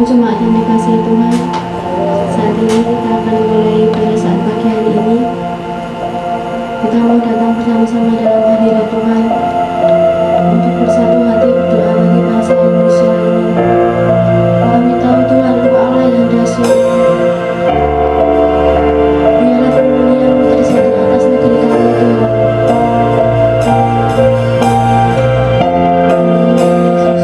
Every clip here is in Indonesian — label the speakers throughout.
Speaker 1: jemaat yang dikasihi Tuhan, saat ini kita akan mulai pada saat pagi hari ini. Kita mau datang bersama-sama dalam hadirat Tuhan untuk bersatu hati berdoa bagi bangsa Indonesia ini. Kami tahu Tuhan Engkau Allah yang dahsyat. Biarlah firman-Mu terjadi atas negeri kami Tuhan. Yesus.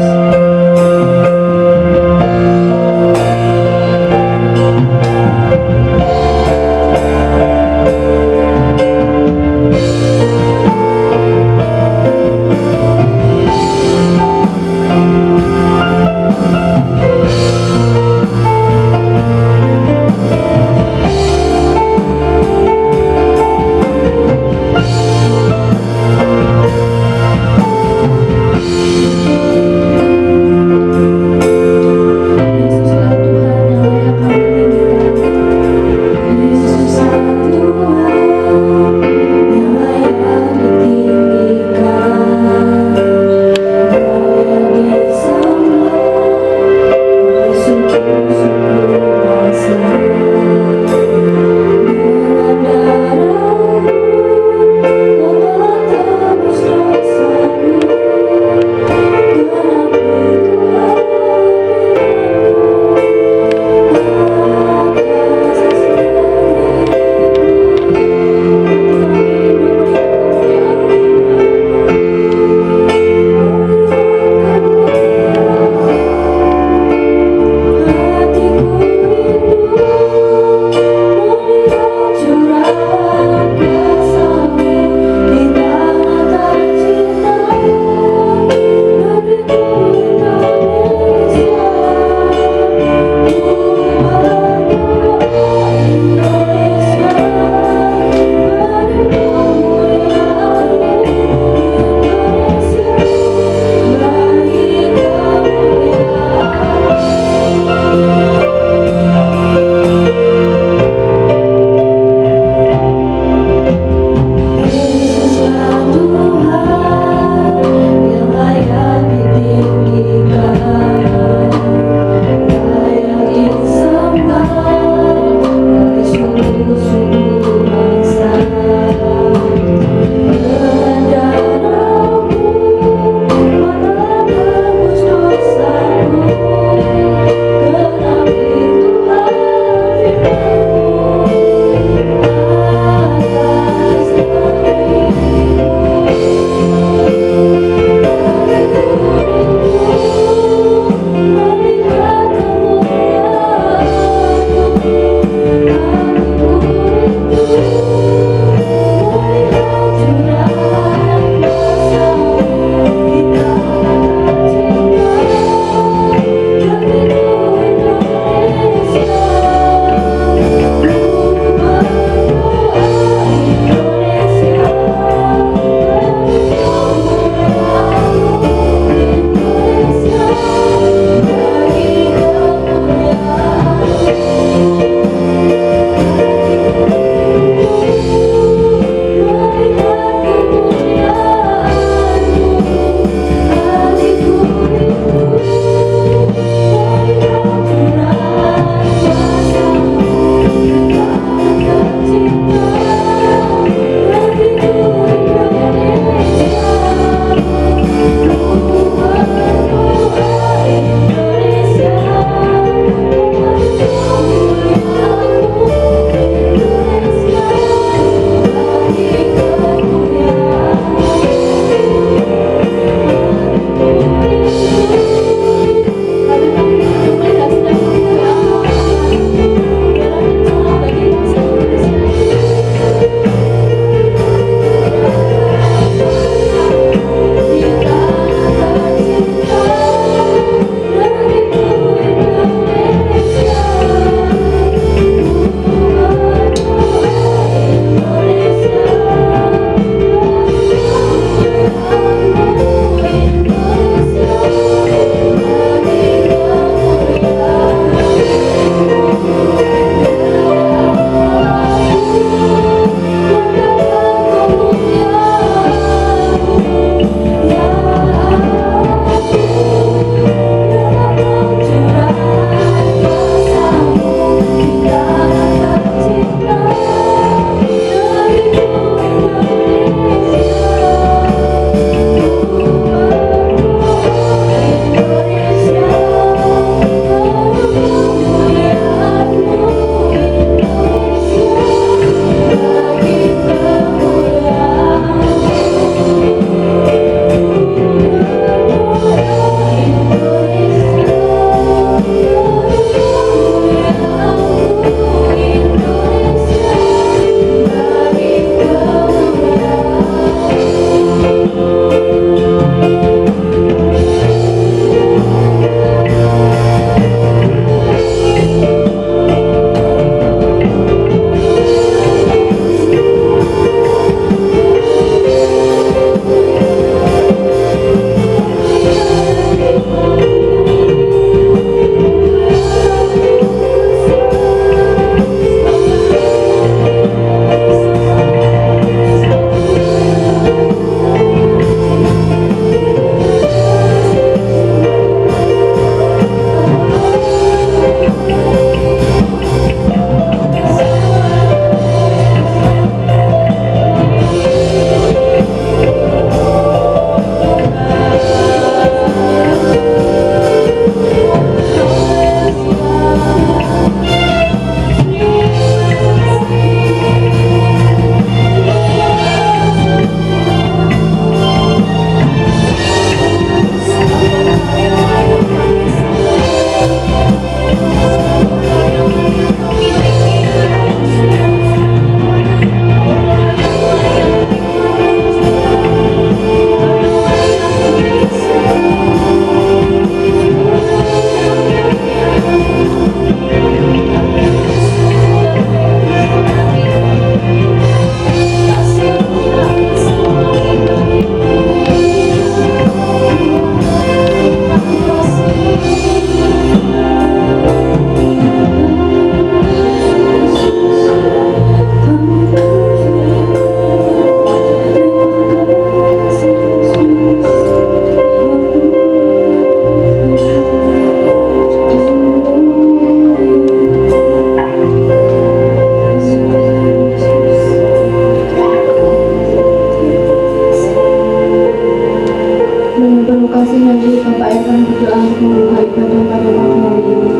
Speaker 1: akan berdoa untuk membuka ibadah pada pagi hari ini.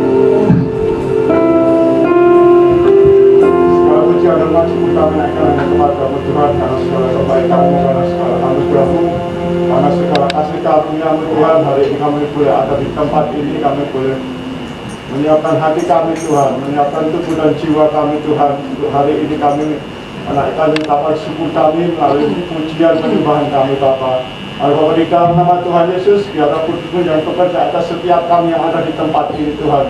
Speaker 2: Segala puji dan maksud kami naikkan hanya kepada-Mu Tuhan, karena segala kebaikan-Mu, karena segala anugerah-Mu, karena segala kasih karunia-Mu Tuhan. Hari ini kami boleh ada di tempat ini, kami boleh menyiapkan hati kami Tuhan, menyiapkan tubuh dan jiwa kami Tuhan. Untuk hari ini kami menaikkan ucapan syukur kami melalui pujian penyembahan kami Bapa. Bapa, di dalam nama Tuhan Yesus, biarlah puji-Mu yang bekerja atas setiap kami yang ada di tempat ini Tuhan.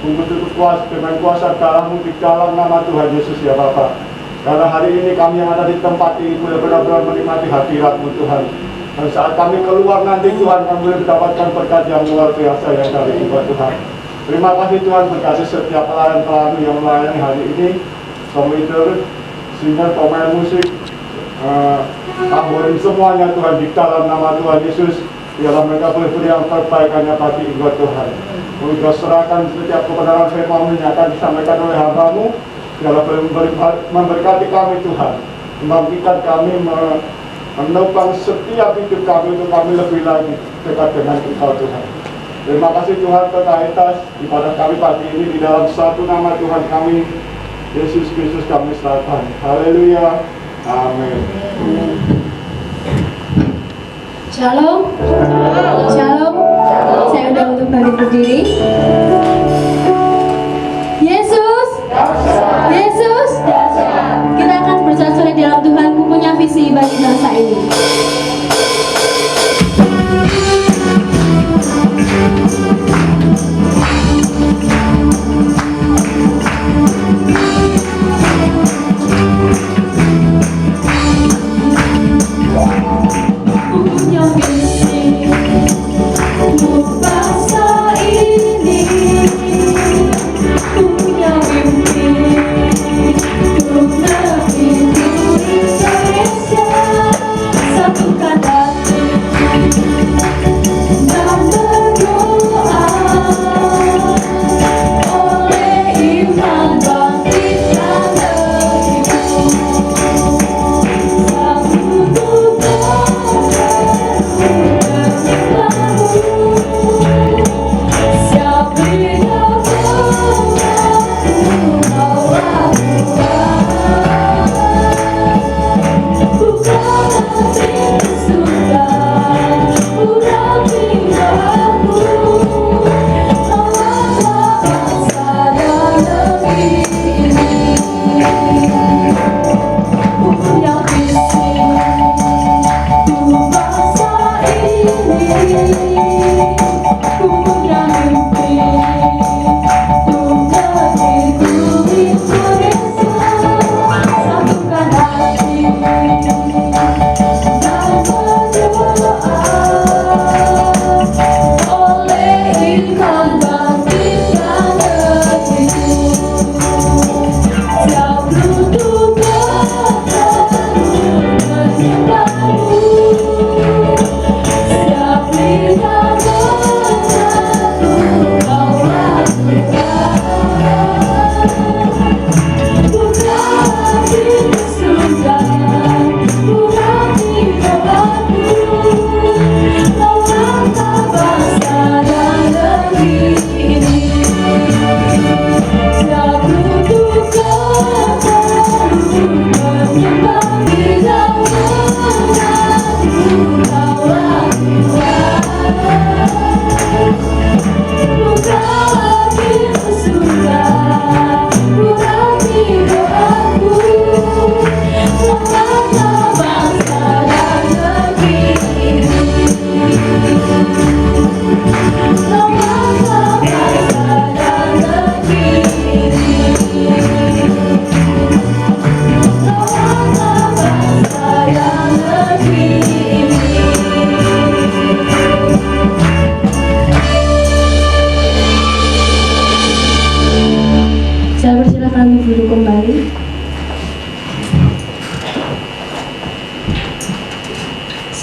Speaker 2: Untuk kuasa dengan kuasa darah-Mu di dalam nama Tuhan Yesus ya Bapa. Karena hari ini kami yang ada di tempat ini boleh benar-benar menikmati hadirat-Mu Tuhan. Dan saat kami keluar nanti Tuhan, kami boleh mendapatkan berkat yang luar biasa yang dari Engkau Tuhan. Terima kasih Tuhan, berkati setiap pelayan-pelayan yang melayani hari ini, komiter, singer, pemain musik, tamborin semuanya Tuhan, di dalam nama Tuhan Yesus. Biarlah mereka boleh beri yang terbaik hanya bagi Engkau Tuhan. Kami serahkan setiap kebenaran firman-Mu yang akan disampaikan oleh hamba-Mu. Biarlah boleh memberkati kami Tuhan, membangkitkan kami, menopang setiap hidup kami untuk kami lebih lagi dekat dengan Engkau Tuhan. Terima kasih Tuhan atas ibadah kami pagi ini di dalam satu nama Tuhan kami, Yesus Kristus kami serahkan. Haleluya. Amin.
Speaker 1: Shalom. Shalom. Saya undang untuk balik berdiri. Yesus. Yesus. Kita akan bersorak-sorai di dalam Tuhan. Ku punya visi bagi bangsa ini.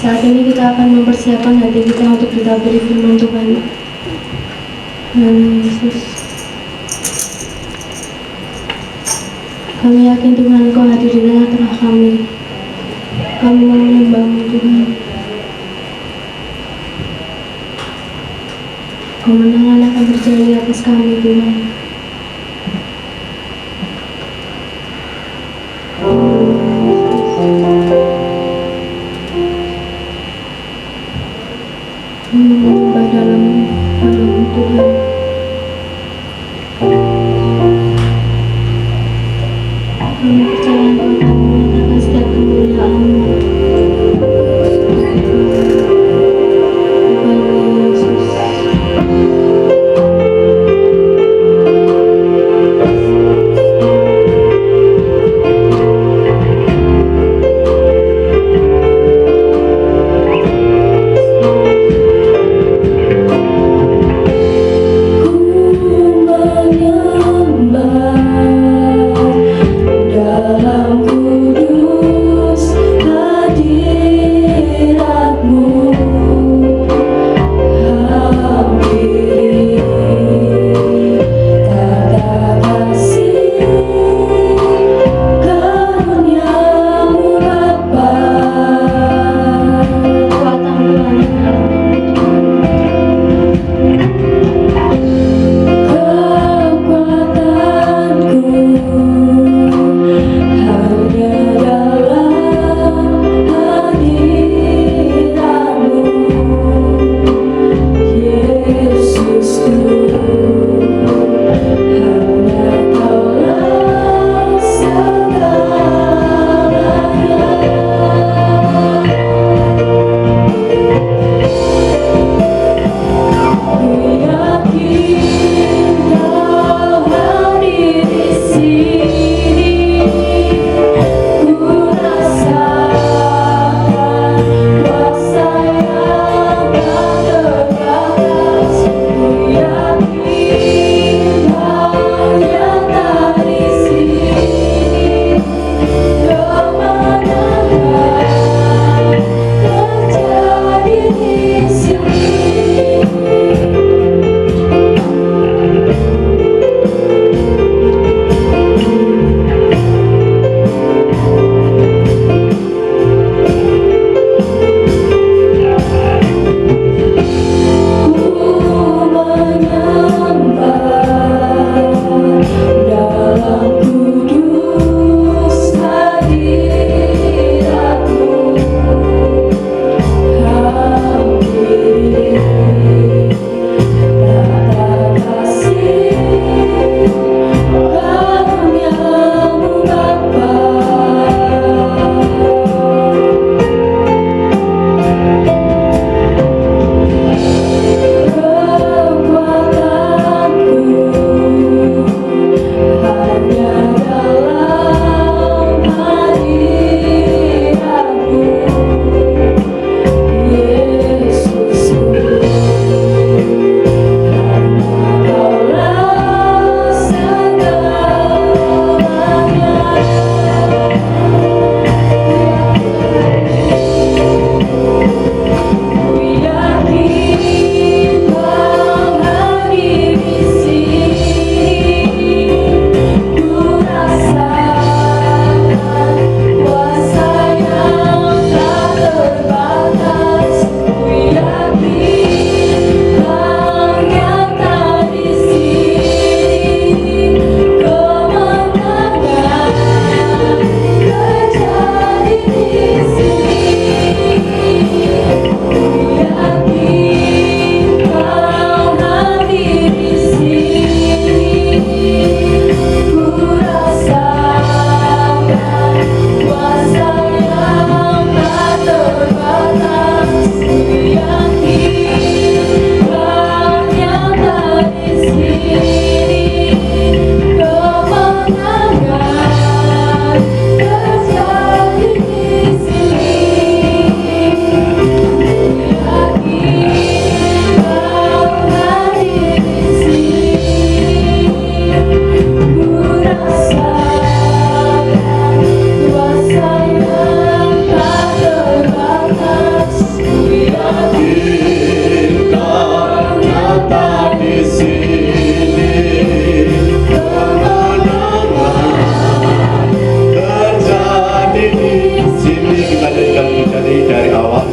Speaker 1: Saat ini kita akan mempersiapkan hati kita untuk ditaburi firman Tuhan. Yesus, kami yakin Tuhan Engkau hadir di tengah-tengah kami. Kami mau menyembah-Mu Tuhan. Kemenangan akan terjadi atas kami, Tuhan. Menyembah dalam padamu, Tuhan. Kami percaya Engkau akan menyatakan setiap kemuliaan-Mu. Tuhan Yesus.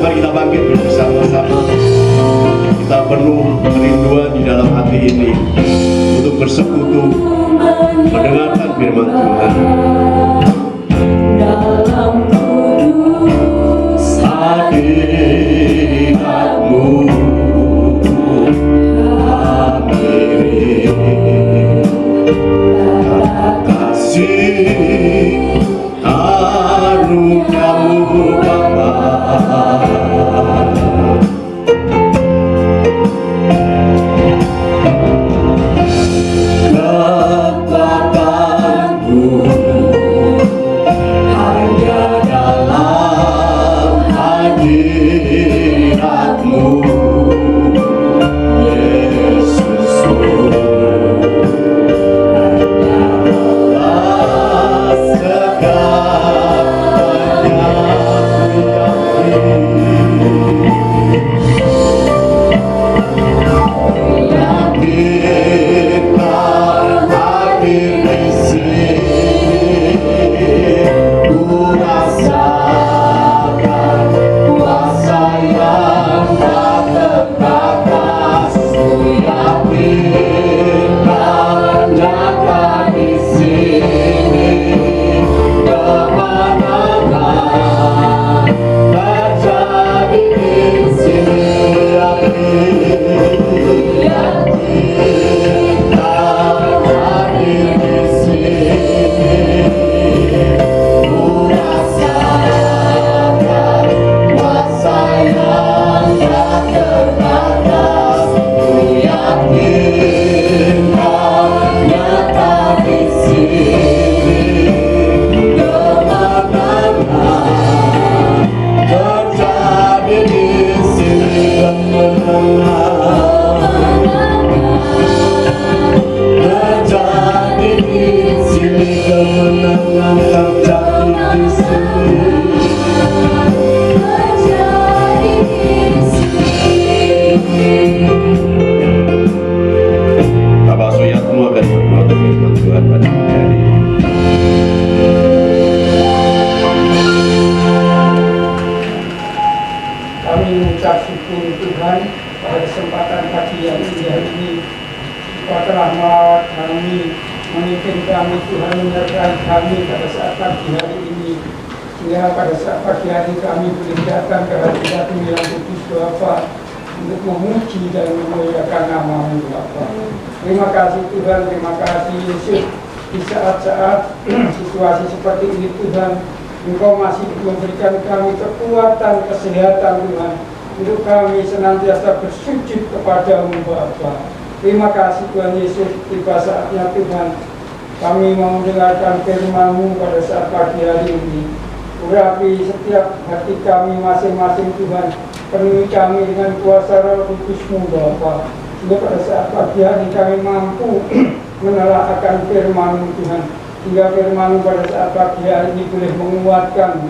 Speaker 3: Mari kita bangkit bersama-sama. kita penuh kerinduan di dalam hati ini untuk bersekutu, mendengarkan firman Tuhan.
Speaker 1: Dalam kudus
Speaker 3: hadiratmu hampiri kasih karuniamu Bapa. Kekuatanku hanya dalam hadiratmu, Yesusku. Hanyalah segalanya ku yakinkan hadir di sini, ku rasakan kuasa yang tak terbatas, ku yakinkan nyata di sini, kemenangan terjadi di sini. Bapak Suyatmu akan berdoa firman Tuhan pada hari ini.
Speaker 4: Kami mengucap syukur Tuhan pada kesempatan pagi yang indah ini. Engkau telah merawat kami, memimpin kami, Tuhan menyertai kami pada saat pagi hari ini. Sehingga pada saat pagi hari kami boleh datang ke hadirat-Mu yang kudus Bapa untuk memuji dan memuliakan nama-Mu Bapa. Terima kasih Tuhan, terima kasih Yesus. Di saat-saat situasi seperti ini Tuhan, Engkau masih memberikan kami kekuatan, kesehatan Tuhan, untuk kami senantiasa bersujud kepadamu Bapa. Terima kasih Tuhan Yesus. Tiba saatnya Tuhan, kami mau mendengarkan firman-Mu pada saat pagi hari ini. Urapi setiap hati kami masing-masing Tuhan, penuhi kami dengan kuasa Roh Kudus-Mu Bapa. Sehingga pada saat pagi hari kami mampu menelaahkan firman-Mu Tuhan, hingga firman-Mu pada saat pagi hari ini boleh menguatkan,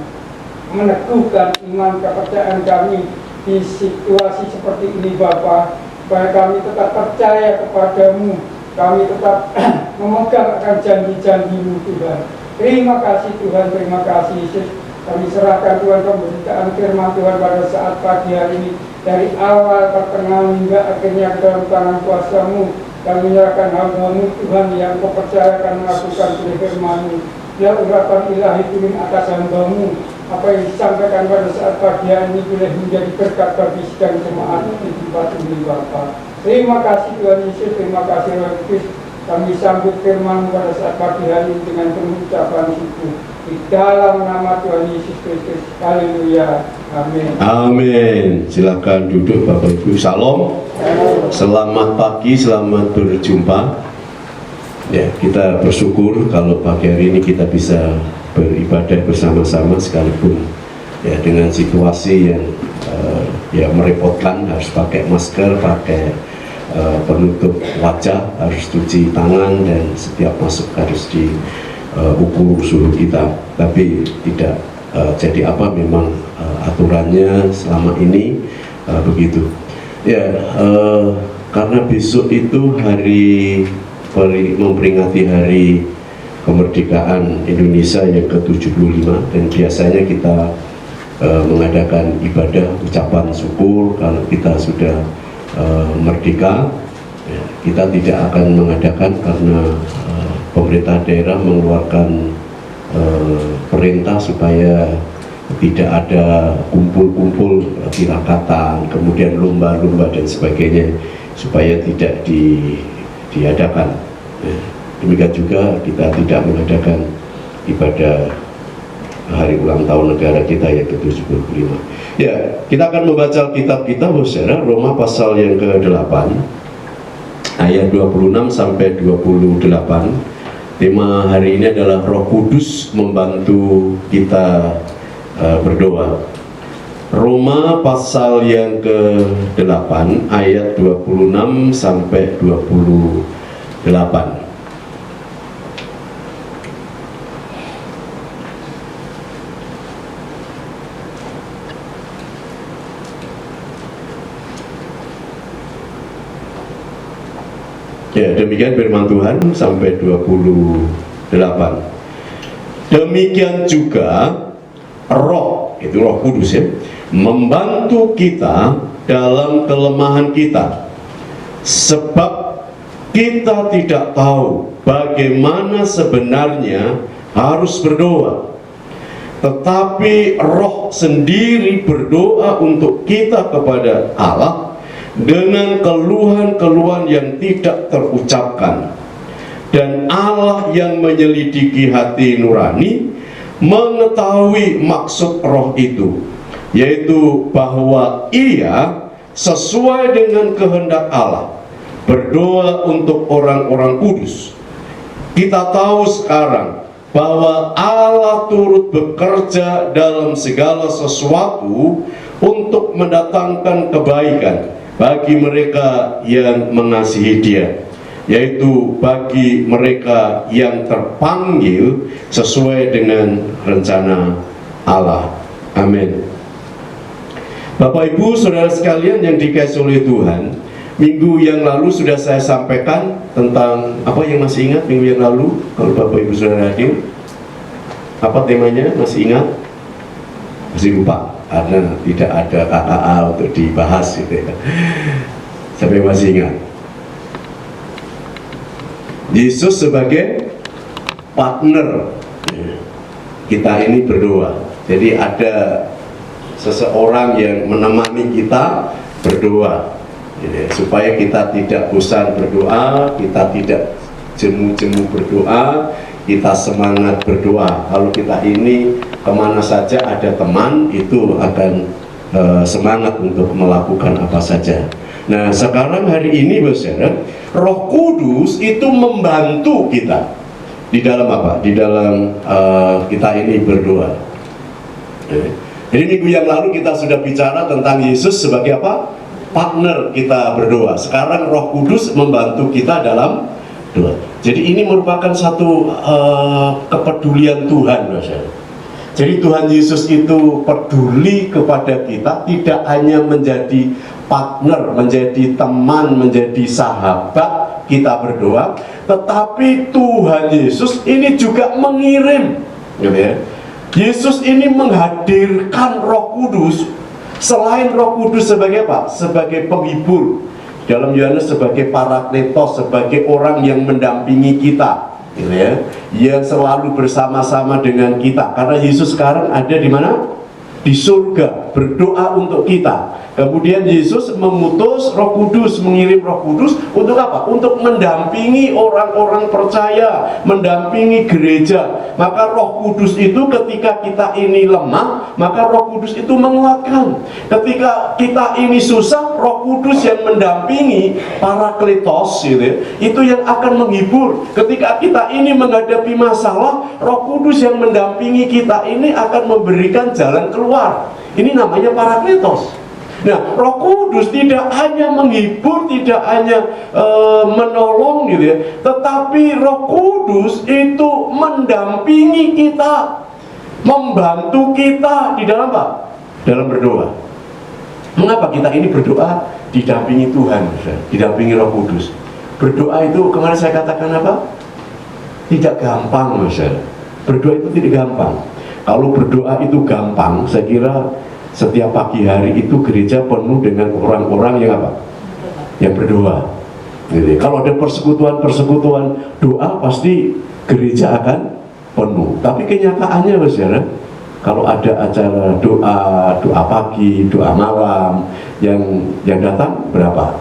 Speaker 4: meneguhkan iman kepercayaan kami di situasi seperti ini Bapa, supaya kami tetap percaya kepadamu, kami tetap memegang akan janji-janji-Mu Tuhan. Terima kasih Tuhan, terima kasih Yesus. Kami serahkan Tuhan pemberitaan firman Tuhan pada saat pagi hari ini, dari awal pertengahan hingga akhirnya ke dalam tangan kuasa-Mu. Kami menyerahkan hamba-Mu Tuhan yang Kau percayakan melakukan firman-Mu. Ya urapan ilahi turun atas hamba-Mu. Apa yang disampaikan pada saat pagi hari ini boleh menjadi berkat bagi sidang jemaat di tempat ini Bapa. Terima kasih Tuhan Yesus, terima kasih Roh Kudus. Kami sambut firman pada saat pagi hari ini dengan pengucapan syukur. Di dalam nama Tuhan Yesus Kristus. Haleluya. Amin.
Speaker 3: Amin. Silakan duduk Bapak Ibu. Salam. Selamat pagi, selamat berjumpa. Ya, kita bersyukur kalau pagi hari ini kita bisa beribadah bersama-sama sekalipun ya dengan situasi yang ya merepotkan, harus pakai masker, pakai penutup wajah, harus cuci tangan, dan setiap masuk harus diukur suhu kita. Tapi tidak jadi apa, memang aturannya selama ini begitu. Ya, karena besok itu hari memperingati hari kemerdekaan Indonesia yang ke-75, dan biasanya kita mengadakan ibadah ucapan syukur kalau kita sudah merdeka, ya, kita tidak akan mengadakan karena pemerintah daerah mengeluarkan perintah supaya tidak ada kumpul-kumpul tirakatan, kemudian lomba-lomba dan sebagainya, supaya tidak diadakan. Ya, demikian juga kita tidak mengadakan ibadah hari ulang tahun negara kita yang ke-75. Ya, kita akan membaca kitab kita, saudara, Roma pasal yang ke-8 ayat 26 sampai 28. Tema hari ini adalah Roh Kudus membantu kita berdoa. Roma pasal yang ke-8 ayat 26 sampai 28. Ya, demikian firman Tuhan sampai 28. Demikian juga Roh, itu Roh Kudus ya, membantu kita dalam kelemahan kita, sebab kita tidak tahu bagaimana sebenarnya harus berdoa, tetapi Roh sendiri berdoa untuk kita kepada Allah dengan keluhan-keluhan yang tidak terucapkan. Dan Allah yang menyelidiki hati nurani mengetahui maksud Roh itu, yaitu bahwa Ia sesuai dengan kehendak Allah berdoa untuk orang-orang kudus. Kita tahu sekarang bahwa Allah turut bekerja dalam segala sesuatu untuk mendatangkan kebaikan bagi mereka yang mengasihi Dia, yaitu bagi mereka yang terpanggil sesuai dengan rencana Allah. Amin. Bapak Ibu Saudara sekalian yang dikasihi oleh Tuhan, minggu yang lalu sudah saya sampaikan tentang apa yang masih ingat minggu yang lalu? Kalau Bapak Ibu Saudara hadir, apa temanya? Masih ingat? Masih lupa karena tidak ada KKA untuk dibahas gitu ya. Sampai masih ingat Yesus sebagai partner kita ini berdoa. Jadi ada seseorang yang menemani kita berdoa, supaya kita tidak bosan berdoa, kita tidak jemu-jemu berdoa, kita semangat berdoa. Kalau kita ini kemana saja ada teman, itu akan semangat untuk melakukan apa saja. Nah, sekarang hari ini saudara, Roh Kudus itu membantu kita di dalam apa? Di dalam kita ini berdoa. Jadi minggu yang lalu kita sudah bicara tentang Yesus sebagai apa? Partner kita berdoa. Sekarang Roh Kudus membantu kita dalam doa. Jadi ini merupakan satu kepedulian Tuhan, saudara. Jadi Tuhan Yesus itu peduli kepada kita, tidak hanya menjadi partner, menjadi teman, menjadi sahabat kita berdoa, tetapi Tuhan Yesus ini juga mengirim, gitu ya. Yesus ini menghadirkan Roh Kudus. Selain Roh Kudus sebagai apa? Sebagai penghibur. Dalam Yohanes sebagai parakletos, sebagai orang yang mendampingi kita, gitu ya, yang selalu bersama-sama dengan kita. Karena Yesus sekarang ada di mana? Di surga, berdoa untuk kita. Kemudian Yesus memutus Roh Kudus, mengirim Roh Kudus untuk apa? Untuk mendampingi orang-orang percaya, mendampingi gereja. Maka Roh Kudus itu ketika kita ini lemah, maka Roh Kudus itu menguatkan. Ketika kita ini susah, Roh Kudus yang mendampingi, parakletos gitu, itu yang akan menghibur. Ketika kita ini menghadapi masalah, Roh Kudus yang mendampingi kita ini akan memberikan jalan keluar. Ini namanya parakletos. Nah, Roh Kudus tidak hanya menghibur, tidak hanya menolong gitu ya, tetapi Roh Kudus itu mendampingi kita, membantu kita di dalam apa? Dalam berdoa. Mengapa kita ini berdoa didampingi Tuhan, didampingi Roh Kudus? Berdoa itu kemarin saya katakan apa? Tidak gampang, saudara. Berdoa itu tidak gampang. Kalau berdoa itu gampang, saya kira setiap pagi hari itu gereja penuh dengan orang-orang yang apa? yang berdoa. Gitu. Kalau ada persekutuan doa, pasti gereja akan penuh. Tapi kenyataannya, saudara, kalau ada acara doa pagi, doa malam, yang datang berapa?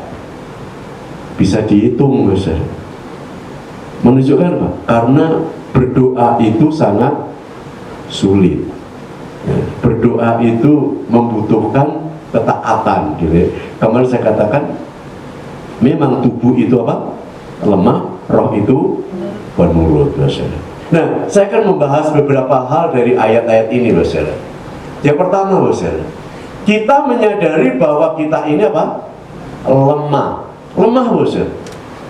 Speaker 3: Bisa dihitung, saudara. Menunjukkan apa? Karena berdoa itu sangat sulit. Berdoa itu membutuhkan ketaatan, gitu. Kemarin saya katakan, memang tubuh itu apa? Lemah, roh itu penurut, saudara. Nah, saya akan membahas beberapa hal dari ayat-ayat ini, saudara. Yang pertama, saudara, kita menyadari bahwa kita ini apa? Lemah, saudara.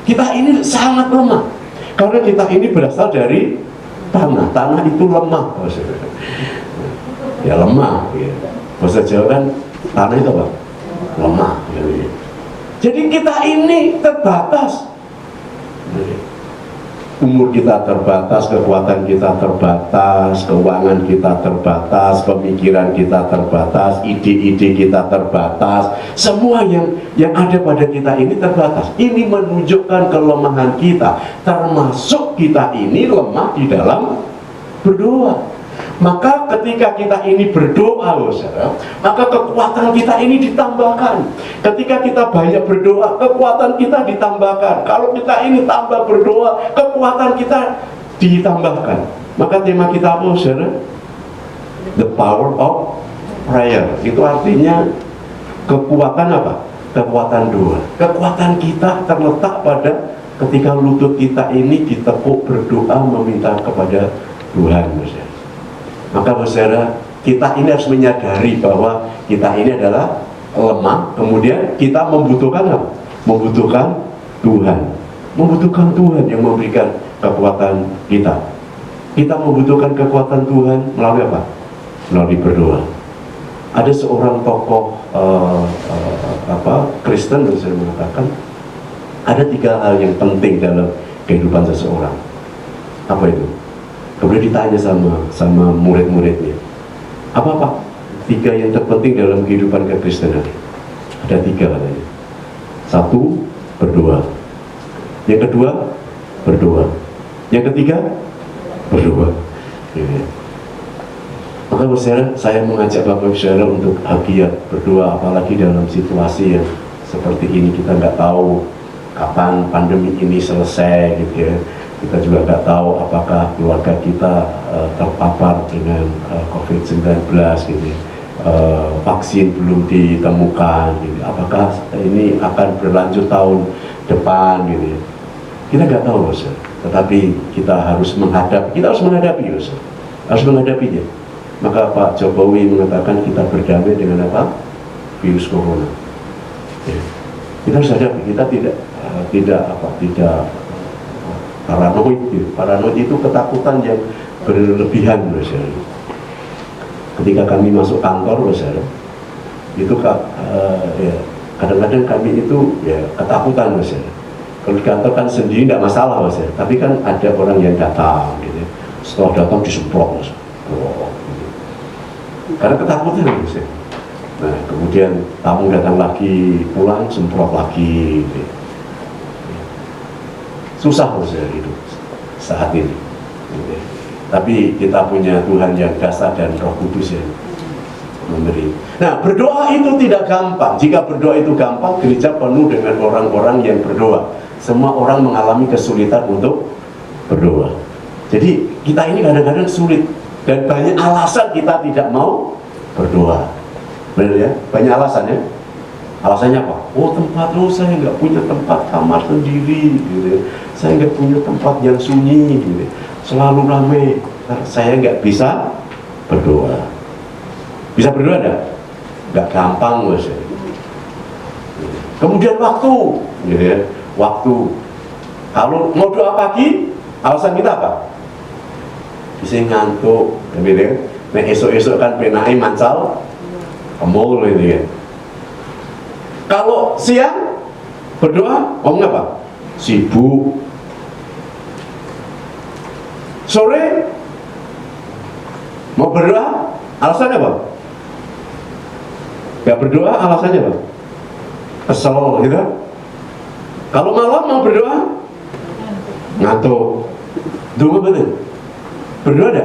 Speaker 3: Kita ini sangat lemah, karena kita ini berasal dari tanah itu lemah, saudara. Ya lemah, ya. Bahasa Jawa kan tanah itu apa? Lemah, ya. Jadi kita ini terbatas. Umur kita terbatas, kekuatan kita terbatas, keuangan kita terbatas, pemikiran kita terbatas, ide-ide kita terbatas. Semua yang ada pada kita ini terbatas. Ini menunjukkan kelemahan kita, termasuk kita ini lemah di dalam berdoa. Maka ketika kita ini berdoa, saudara, maka kekuatan kita ini ditambahkan. Ketika kita banyak berdoa, kekuatan kita ditambahkan. Kalau kita ini tambah berdoa, kekuatan kita ditambahkan. Maka tema kita apa, saudara? The power of prayer. Itu artinya kekuatan apa? Kekuatan doa. Kekuatan kita terletak pada ketika lutut kita ini ditekuk berdoa meminta kepada Tuhan, saudara. Maka saudara, kita ini harus menyadari bahwa kita ini adalah lemah. Kemudian kita membutuhkan apa? Membutuhkan Tuhan. Membutuhkan Tuhan yang memberikan kekuatan kita. Kita membutuhkan kekuatan Tuhan melalui apa? Melalui berdoa. Ada seorang tokoh Kristen yang saya mengatakan ada 3 hal yang penting dalam kehidupan seseorang. Apa itu? Kemudian ditanya sama murid-muridnya, apa 3 yang terpenting dalam kehidupan kekristenan? Ada 3 katanya. 1, berdoa. Yang kedua, berdoa. Yang ketiga, berdoa. Ya. Maka saudara, saya mengajak Bapak saudara untuk giat berdoa, apalagi dalam situasi yang seperti ini. Kita nggak tahu kapan pandemi ini selesai, gitu ya. Kita juga nggak tahu apakah keluarga kita terpapar dengan COVID-19, gitu. Vaksin belum ditemukan, gitu. Apakah ini akan berlanjut tahun depan, gitu. Kita nggak tahu, Ustaz. Tetapi kita harus menghadapi, Ustaz. Harus menghadapinya. Maka Pak Jokowi mengatakan kita berdamai dengan apa? Virus corona. Ya. Kita harus hadapi. Kita tidak paranoid. Paranoid itu ketakutan yang berlebihan, saudara. Ketika kami masuk kantor, saudara, itu kadang-kadang kami itu ketakutan, saudara. Kalau di kantor kan sendiri tidak masalah, saudara. Tapi kan ada orang yang datang, gitu. Setelah datang disemprot, saudara. Karena ketakutan, saudara. Nah, kemudian tamu datang lagi, pulang semprot lagi, gitu. Susah, saudara, hidup saat ini. Tapi kita punya Tuhan yang dasar dan Roh Kudus yang memberi. Nah, berdoa itu tidak gampang. Jika berdoa itu gampang, gereja penuh dengan orang-orang yang berdoa. Semua orang mengalami kesulitan untuk berdoa. Jadi kita ini kadang-kadang sulit dan banyak alasan kita tidak mau berdoa. Benar ya? Banyak alasannya. Alasannya apa? Saya nggak punya tempat kamar sendiri, gitu. Saya nggak punya tempat yang sunyi, gitu. Selalu ramai. Saya nggak bisa berdoa. Bisa berdoa enggak? Nggak gampang, Mas. Kemudian waktu, gitu ya. Waktu. Kalau mau doa pagi, alasan kita apa? Bisa ngantuk, gitu ya. Nah, esok-esok kan penai mancal, kemul, gitu ya. Kalau siang berdoa, ngomong apa? Sibuk. Sore mau berdoa, alasannya apa? Gak berdoa, alasannya apa? Kesel, gitu. Kalau malam mau berdoa, ngantuk. Dungu betul? Berdoa ada?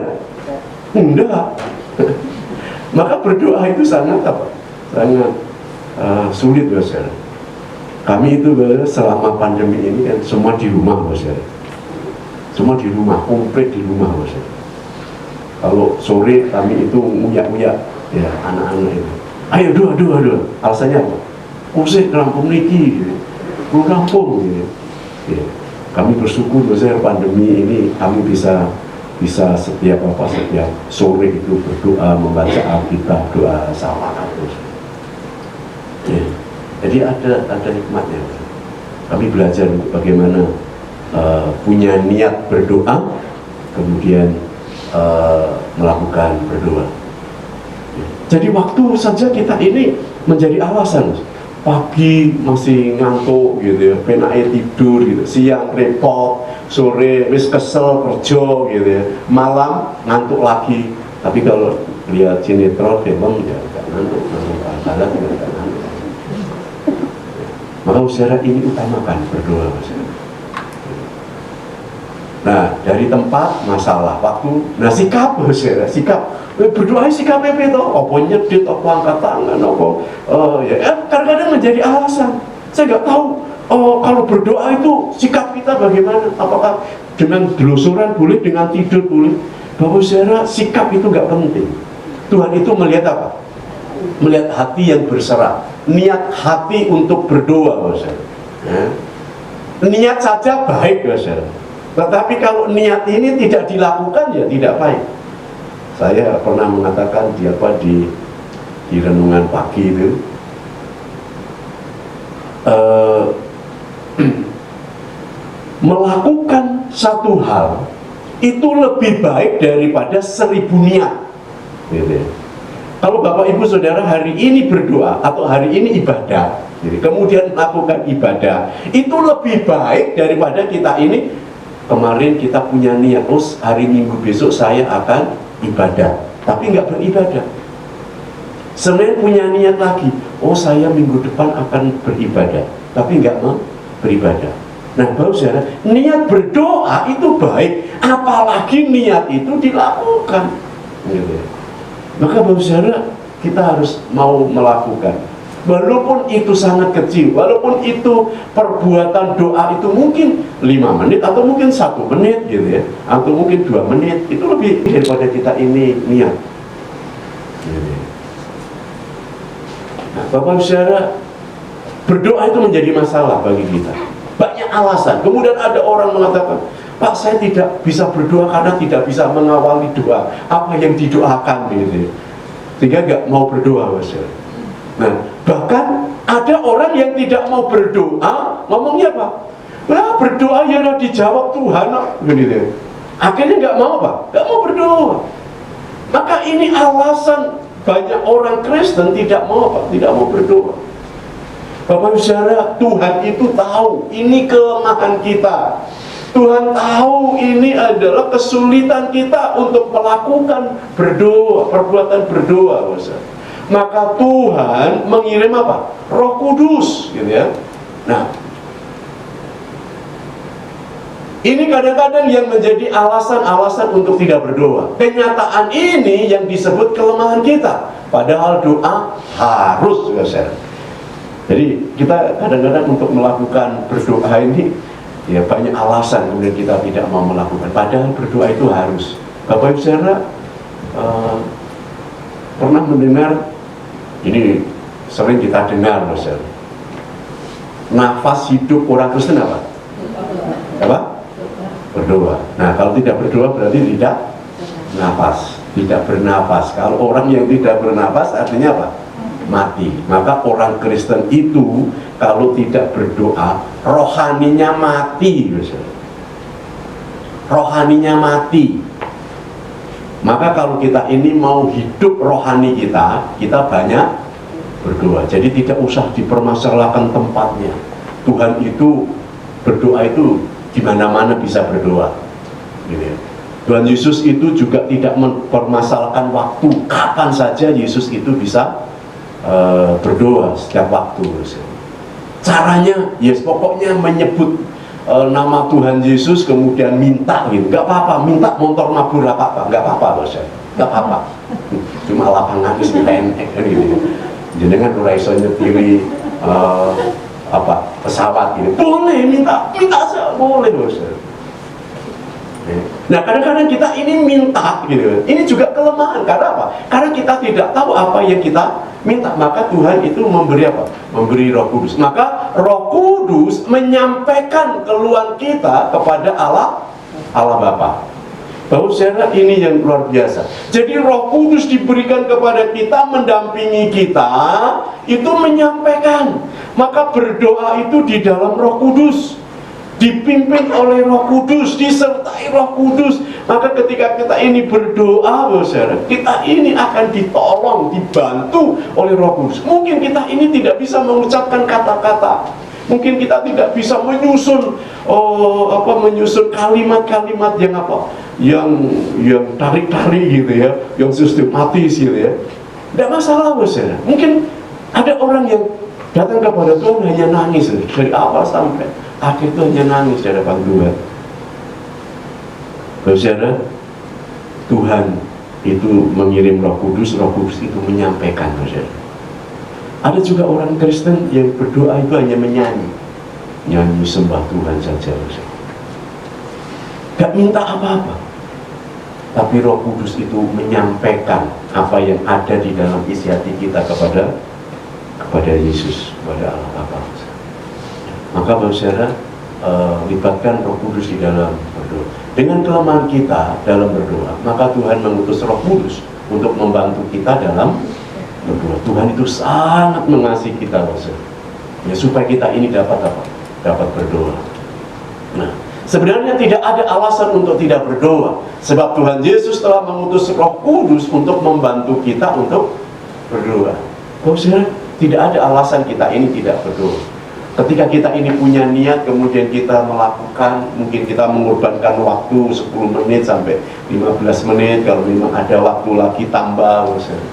Speaker 3: Enggak. Maka berdoa itu sangat apa? Sangat sulit, saudara. Kami itu selama pandemi ini kan semua di rumah, saudara. Semua di rumah, komplit di rumah, saudara. Kalau sore kami itu nguyak-nguyak, ya anak-anak itu. Ayo doa. Alasannya apa? Kusik rampung niki, gitu. Rampung, gitu. Ya. Kami bersyukur bahwa pandemi ini kami bisa setiap sore itu berdoa, membaca Alkitab, doa salaman. Ya. Jadi ada hikmatnya. Kami belajar bagaimana punya niat berdoa, kemudian melakukan berdoa. Ya. Jadi waktu saja kita ini menjadi alasan. Pagi masih ngantuk gitu ya, penake tidur gitu, siang repot, sore wis kesel kerja gitu ya, malam ngantuk lagi. Tapi kalau lihat sinetron film ya nggak ngantuk, salat juga nggak ngantuk. Maka saudara ini utamakan berdoa, saudara. Nah, dari tempat masalah waktu, nah sikap, saudara, sikap berdoa sikap itu, apa nyedit, apa angkat tangan, apa kadang-kadang menjadi alasan. Saya nggak tahu kalau berdoa itu sikap kita bagaimana, apakah dengan delusuran boleh, dengan tidur boleh. Bahwa saudara sikap itu nggak penting. Tuhan itu melihat apa? Melihat hati yang berserah, niat hati untuk berdoa, saudara. Ya. Niat saja baik, saudara. Tetapi kalau niat ini tidak dilakukan ya tidak baik. Saya pernah mengatakan di renungan pagi itu, melakukan satu hal itu lebih baik daripada 1000 niat. Gitu. Kalau Bapak Ibu Saudara hari ini berdoa atau hari ini ibadah, jadi kemudian melakukan ibadah, itu lebih baik daripada kita ini kemarin kita punya niat, hari Minggu besok saya akan ibadah, tapi nggak beribadah. Senin punya niat lagi, saya minggu depan akan beribadah, tapi nggak mau beribadah. Nah, Bapak Saudara, niat berdoa itu baik, apalagi niat itu dilakukan. Gitu. Maka Bapak Saudara, kita harus mau melakukan. Walaupun itu sangat kecil, walaupun itu perbuatan doa itu mungkin 5 menit atau mungkin 1 menit gitu ya, atau mungkin 2 menit, itu lebih daripada kita ini niat. Nah, Bapak Saudara, berdoa itu menjadi masalah bagi kita. Banyak alasan. Kemudian ada orang mengatakan, Pak, saya tidak bisa berdoa karena tidak bisa mengawali doa apa yang didoakan gitu. Sehingga nggak mau berdoa, Mas. Nah, bahkan ada orang yang tidak mau berdoa, ngomongnya apa? Nah, berdoa ya dijawab Tuhan, gitu. Akhirnya nggak mau apa? Nggak mau berdoa. Maka ini alasan banyak orang Kristen tidak mau apa? Tidak mau berdoa. Bapak Saudara, Tuhan itu tahu ini kelemahan kita. Tuhan tahu ini adalah kesulitan kita untuk melakukan berdoa, perbuatan berdoa, Saudara. Maka Tuhan mengirim apa? Roh Kudus, gitu ya. Nah, ini kadang-kadang yang menjadi alasan-alasan untuk tidak berdoa. Kenyataan ini yang disebut kelemahan kita. Padahal doa harus, saudara. Jadi kita kadang-kadang untuk melakukan berdoa ini ya banyak alasan kemudian kita tidak mau melakukan. Padahal berdoa itu harus. Bapak Ibu Saudara pernah mendengar, ini sering kita dengar, saudara, nafas hidup orang Kristen apa? Apa? Berdoa. Nah, kalau tidak berdoa berarti tidak nafas, tidak bernafas. Kalau orang yang tidak bernafas artinya apa? Mati. Maka orang Kristen itu kalau tidak berdoa, rohaninya mati, saudara. Rohaninya mati. Maka kalau kita ini mau hidup rohani kita banyak berdoa. Jadi tidak usah dipermasalahkan tempatnya. Tuhan itu berdoa itu di mana-mana bisa berdoa. Gitu. Tuhan Yesus itu juga tidak mempermasalahkan waktu. Kapan saja Yesus itu bisa berdoa setiap waktu. Caranya, yes, pokoknya menyebut nama Tuhan Yesus kemudian minta gitu, nggak apa-apa, minta motor Mabur apa-apa, nggak apa-apa bos, nggak apa-apa, cuma lapangan itu enek gitu. Jenengan ora iso nyetiri pesawat gitu, boleh minta boleh bos. Nah kadang-kadang kita ini minta gitu, ini juga kelemahan. Karena apa? Karena kita tidak tahu apa yang kita minta. Maka Tuhan itu memberi apa? Memberi Roh Kudus. Maka Roh Kudus menyampaikan keluhan kita kepada Allah Bapa. Bapak saudara, ini yang luar biasa. Jadi Roh Kudus diberikan kepada kita, mendampingi kita, itu menyampaikan. Maka berdoa itu di dalam Roh Kudus, dipimpin oleh Roh Kudus, disertai Roh Kudus. Maka ketika kita ini berdoa, saudara, kita ini akan ditolong, dibantu oleh Roh Kudus. Mungkin kita ini tidak bisa mengucapkan kata-kata, mungkin kita tidak bisa menyusun menyusun kalimat-kalimat yang tarik-tarik gitu ya, yang sistematis gitu ya. Tidak masalah saudara. Mungkin ada orang yang datang kepada Tuhan hanya nangis dari awal sampai akhir itu hanya nangis di hadapan Tuhan. Saudara, Tuhan itu mengirim Roh Kudus itu menyampaikan, saudara. Ada juga orang Kristen yang berdoa itu hanya nyanyi sembah Tuhan saja, saudara. Gak minta apa-apa, tapi Roh Kudus itu menyampaikan apa yang ada di dalam isi hati kita kepada Yesus, kepada Allah Bapa. Maka saudara, libatkan Roh Kudus di dalam berdoa. Dengan kelemahan kita dalam berdoa, maka Tuhan mengutus Roh Kudus untuk membantu kita dalam berdoa. Tuhan itu sangat mengasihi kita, saudara. Ya, supaya kita ini dapat berdoa. Nah, sebenarnya tidak ada alasan untuk tidak berdoa, sebab Tuhan Yesus telah mengutus Roh Kudus untuk membantu kita untuk berdoa. Saudara, tidak ada alasan kita ini tidak berdoa. Ketika kita ini punya niat, kemudian kita melakukan, mungkin kita mengorbankan waktu 10 menit sampai 15 menit, kalau memang ada waktu lagi tambah, saudara.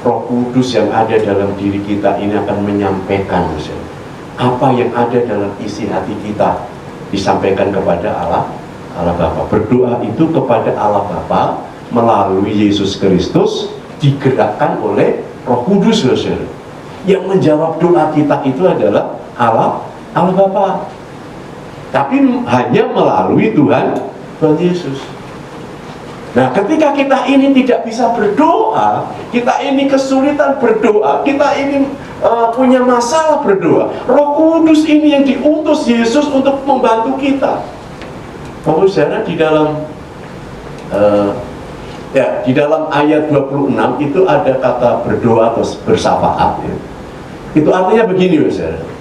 Speaker 3: Roh Kudus yang ada dalam diri kita ini akan menyampaikan, saudara, apa yang ada dalam isi hati kita, disampaikan kepada Allah Bapa. Berdoa itu kepada Allah Bapa melalui Yesus Kristus, digerakkan oleh Roh Kudus, saudara. Yang menjawab doa kita itu adalah Allah Bapa, tapi hanya melalui Tuhan Yesus. Nah, ketika kita ini tidak bisa berdoa, kita ini kesulitan berdoa, kita ini punya masalah berdoa, Roh Kudus ini yang diutus Yesus untuk membantu kita. Bapak saudara, di dalam ayat 26 itu ada kata berdoa atau bersafaat ya. Itu artinya begini, saudara.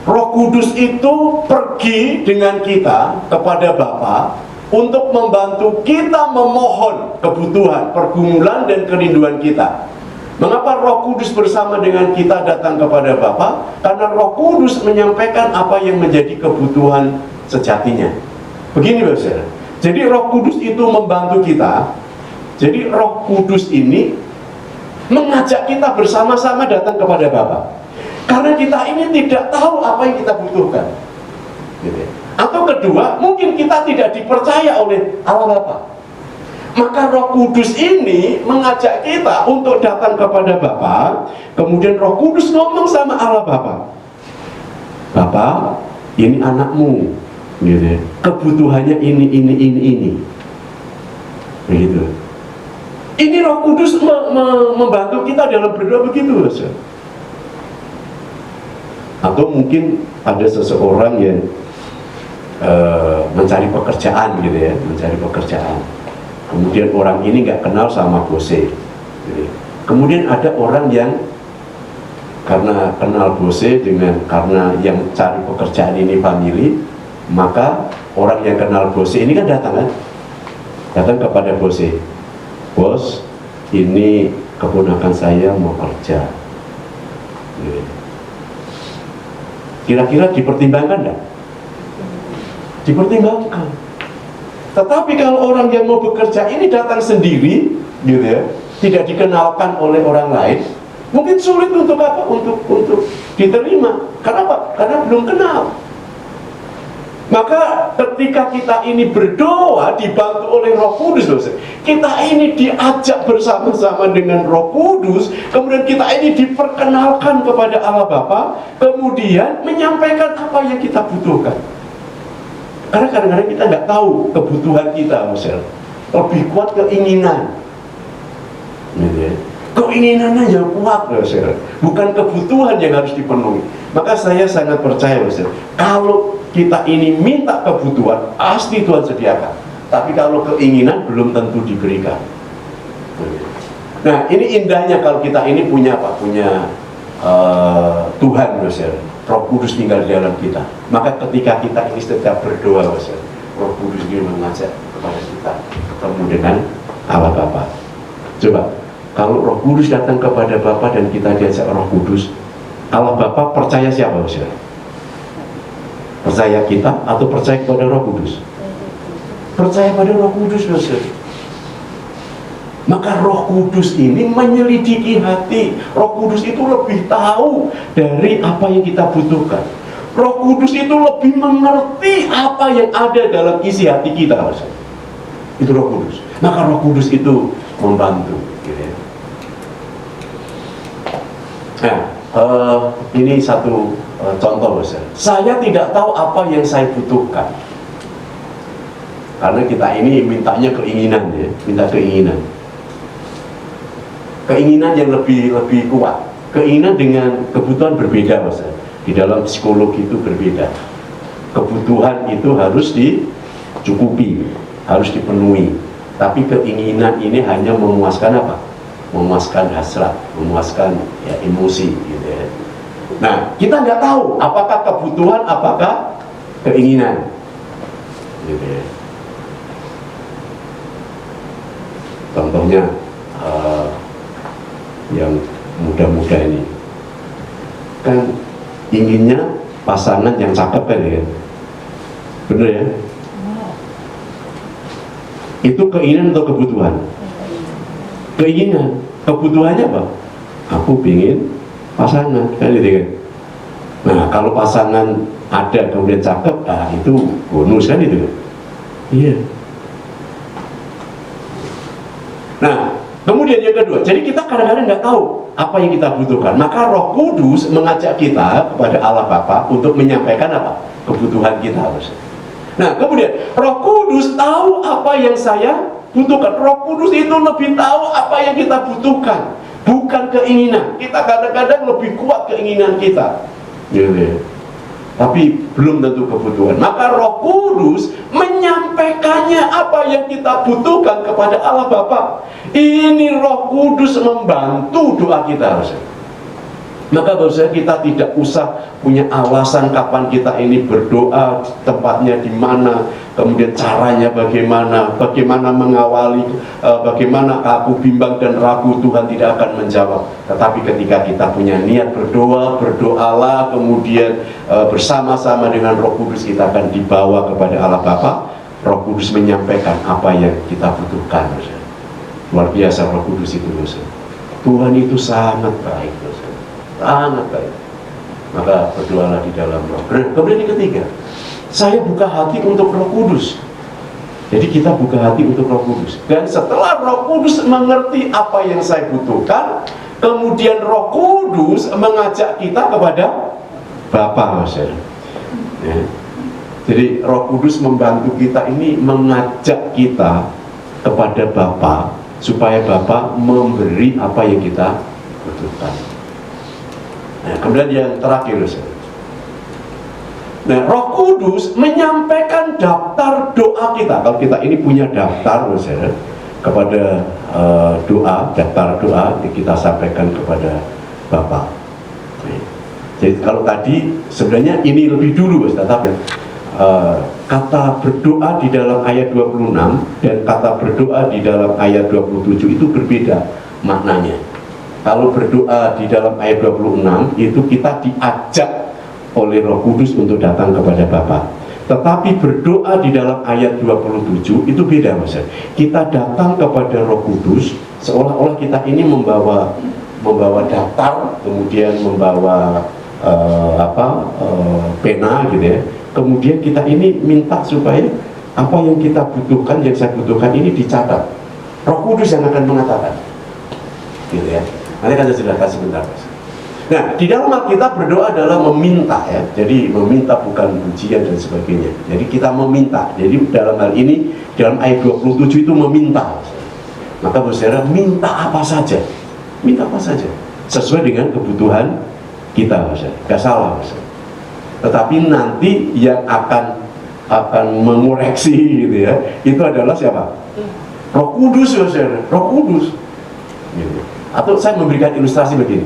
Speaker 3: Roh Kudus itu pergi dengan kita kepada Bapa untuk membantu kita memohon kebutuhan, pergumulan dan kerinduan kita. Mengapa Roh Kudus bersama dengan kita datang kepada Bapa? Karena Roh Kudus menyampaikan apa yang menjadi kebutuhan sejatinya. Begini, saudara. Jadi Roh Kudus itu membantu kita. Jadi Roh Kudus ini mengajak kita bersama-sama datang kepada Bapa. Karena kita ini tidak tahu apa yang kita butuhkan, gitu ya. Atau kedua, mungkin kita tidak dipercaya oleh Allah Bapa. Maka Roh Kudus ini mengajak kita untuk datang kepada Bapa. Kemudian Roh Kudus ngomong sama Allah Bapa, Bapa, ini anakmu, gitu ya. Kebutuhannya ini. Begitu. Ini Roh Kudus membantu kita dalam berdoa begitu, saudara. Atau mungkin ada seseorang yang mencari pekerjaan gitu ya, kemudian orang ini nggak kenal sama bosnya gitu. Kemudian ada orang yang karena kenal bosnya karena yang cari pekerjaan ini family, maka orang yang kenal bosnya ini kan datang kepada bosnya, bos, ini keponakan saya mau kerja gitu. Kira-kira dipertimbangkan enggak? Dipertimbangkan. Tetapi kalau orang yang mau bekerja ini datang sendiri, gitu ya, tidak dikenalkan oleh orang lain, Mungkin sulit untuk apa? Untuk diterima. Kenapa? Karena belum kenal. Maka ketika kita ini berdoa dibantu oleh Roh Kudus, kita ini diajak bersama-sama dengan Roh Kudus, kemudian kita ini diperkenalkan kepada Allah Bapa, kemudian menyampaikan apa yang kita butuhkan. Karena kadang-kadang kita nggak tahu kebutuhan kita, lebih kuat keinginan, gitu ya. Keinginannya yang kuat, bukan kebutuhan yang harus dipenuhi. Maka saya sangat percaya, kalau kita ini minta kebutuhan, pasti Tuhan sediakan. Tapi kalau keinginan belum tentu diberikan. Nah, ini indahnya kalau kita ini punya apa? Punya Tuhan, Roh Kudus tinggal di dalam kita. Maka ketika kita ini setiap berdoa, Roh Kudus ini mengajak kepada kita ketemu dengan Allah Bapa. Coba, kalau Roh Kudus datang kepada Bapa dan kita diajak Roh Kudus, Allah Bapa percaya siapa, percaya kita atau percaya kepada Roh Kudus? Percaya pada Roh Kudus, Maka Roh Kudus ini menyelidiki hati. Roh Kudus itu lebih tahu dari apa yang kita butuhkan. Roh Kudus itu lebih mengerti apa yang ada dalam isi hati kita. Itu Roh Kudus. Maka Roh Kudus itu membantu. Nah, ini satu contoh, saya tidak tahu apa yang saya butuhkan. Karena kita ini mintanya keinginan, ya, minta keinginan. Keinginan yang lebih kuat. Keinginan dengan kebutuhan berbeda, di dalam psikologi itu berbeda. Kebutuhan itu harus dicukupi, harus dipenuhi. Tapi keinginan ini hanya memuaskan apa? Memuaskan hasrat, memuaskan ya, emosi, gitu ya. Nah, kita nggak tahu apakah kebutuhan, apakah keinginan, gitu ya. Contohnya yang muda-muda ini kan inginnya pasangan yang cakep kan ya, bener ya? Itu keinginan atau kebutuhan? Keinginan. Kebutuhannya apa? Aku ingin pasangan, kan gitu kan? Nah, kalau pasangan ada kemudian cakep, itu bonus kan itu kan? Iya. Nah, kemudian yang kedua, jadi kita kadang-kadang nggak tahu apa yang kita butuhkan. Maka Roh Kudus mengajak kita kepada Allah Bapa untuk menyampaikan apa? Kebutuhan kita harus. Nah, kemudian Roh Kudus tahu apa yang saya butuhkan. Roh Kudus itu lebih tahu apa yang kita butuhkan, bukan keinginan. Kita kadang-kadang lebih kuat keinginan kita, gitu. Tapi belum tentu kebutuhan. Maka Roh Kudus menyampaikannya apa yang kita butuhkan kepada Allah Bapa. Ini Roh Kudus membantu doa kita. Maka bahwasanya kita tidak usah punya alasan kapan kita ini berdoa, tempatnya di mana, kemudian caranya bagaimana mengawali, bagaimana aku bimbang dan ragu, Tuhan tidak akan menjawab. Tetapi ketika kita punya niat berdoa, berdoalah, kemudian bersama-sama dengan Roh Kudus kita akan dibawa kepada Allah Bapa. Roh Kudus menyampaikan apa yang kita butuhkan. Luar biasa Roh Kudus itu. Tuhan itu sangat baik, sangat baik. Maka berdoalah di dalam Roh. Kemudian yang ketiga, saya buka hati untuk Roh Kudus. Jadi kita buka hati untuk Roh Kudus. Dan setelah Roh Kudus mengerti apa yang saya butuhkan, kemudian Roh Kudus mengajak kita kepada Bapa, ya. Jadi Roh Kudus membantu kita ini, mengajak kita kepada Bapa, supaya Bapa memberi apa yang kita butuhkan. Nah, kemudian yang terakhir, nah, Roh Kudus menyampaikan daftar doa kita. Kalau kita ini punya daftar, kepada doa, daftar doa kita sampaikan kepada Bapa. Jadi kalau tadi sebenarnya ini lebih dulu, tapi kata berdoa di dalam ayat 26 dan kata berdoa di dalam ayat 27 itu berbeda maknanya. Kalau berdoa di dalam ayat 26 itu kita diajak oleh Roh Kudus untuk datang kepada Bapa. Tetapi berdoa di dalam ayat 27 itu beda, Mas. Kita datang kepada Roh Kudus seolah-olah kita ini membawa membawa daftar, kemudian membawa pena gitu ya. Kemudian kita ini minta supaya apa yang kita butuhkan, yang saya butuhkan ini dicatat. Roh Kudus yang akan mengatakan, gitu ya. Nanti kan saya sudah kasih sebentar, Mas. Nah, di dalam Alkitab berdoa adalah meminta ya. Jadi meminta bukan pujian dan sebagainya. Jadi kita meminta. Jadi dalam hal ini, dalam ayat 27 itu meminta. Maka saudara minta apa saja, minta apa saja, sesuai dengan kebutuhan kita, Mas. Gak salah, Mas. Tetapi nanti yang akan mengoreksi gitu ya, itu adalah siapa? Roh Kudus, Mas. Roh Kudus. Gitu. Atau saya memberikan ilustrasi begini.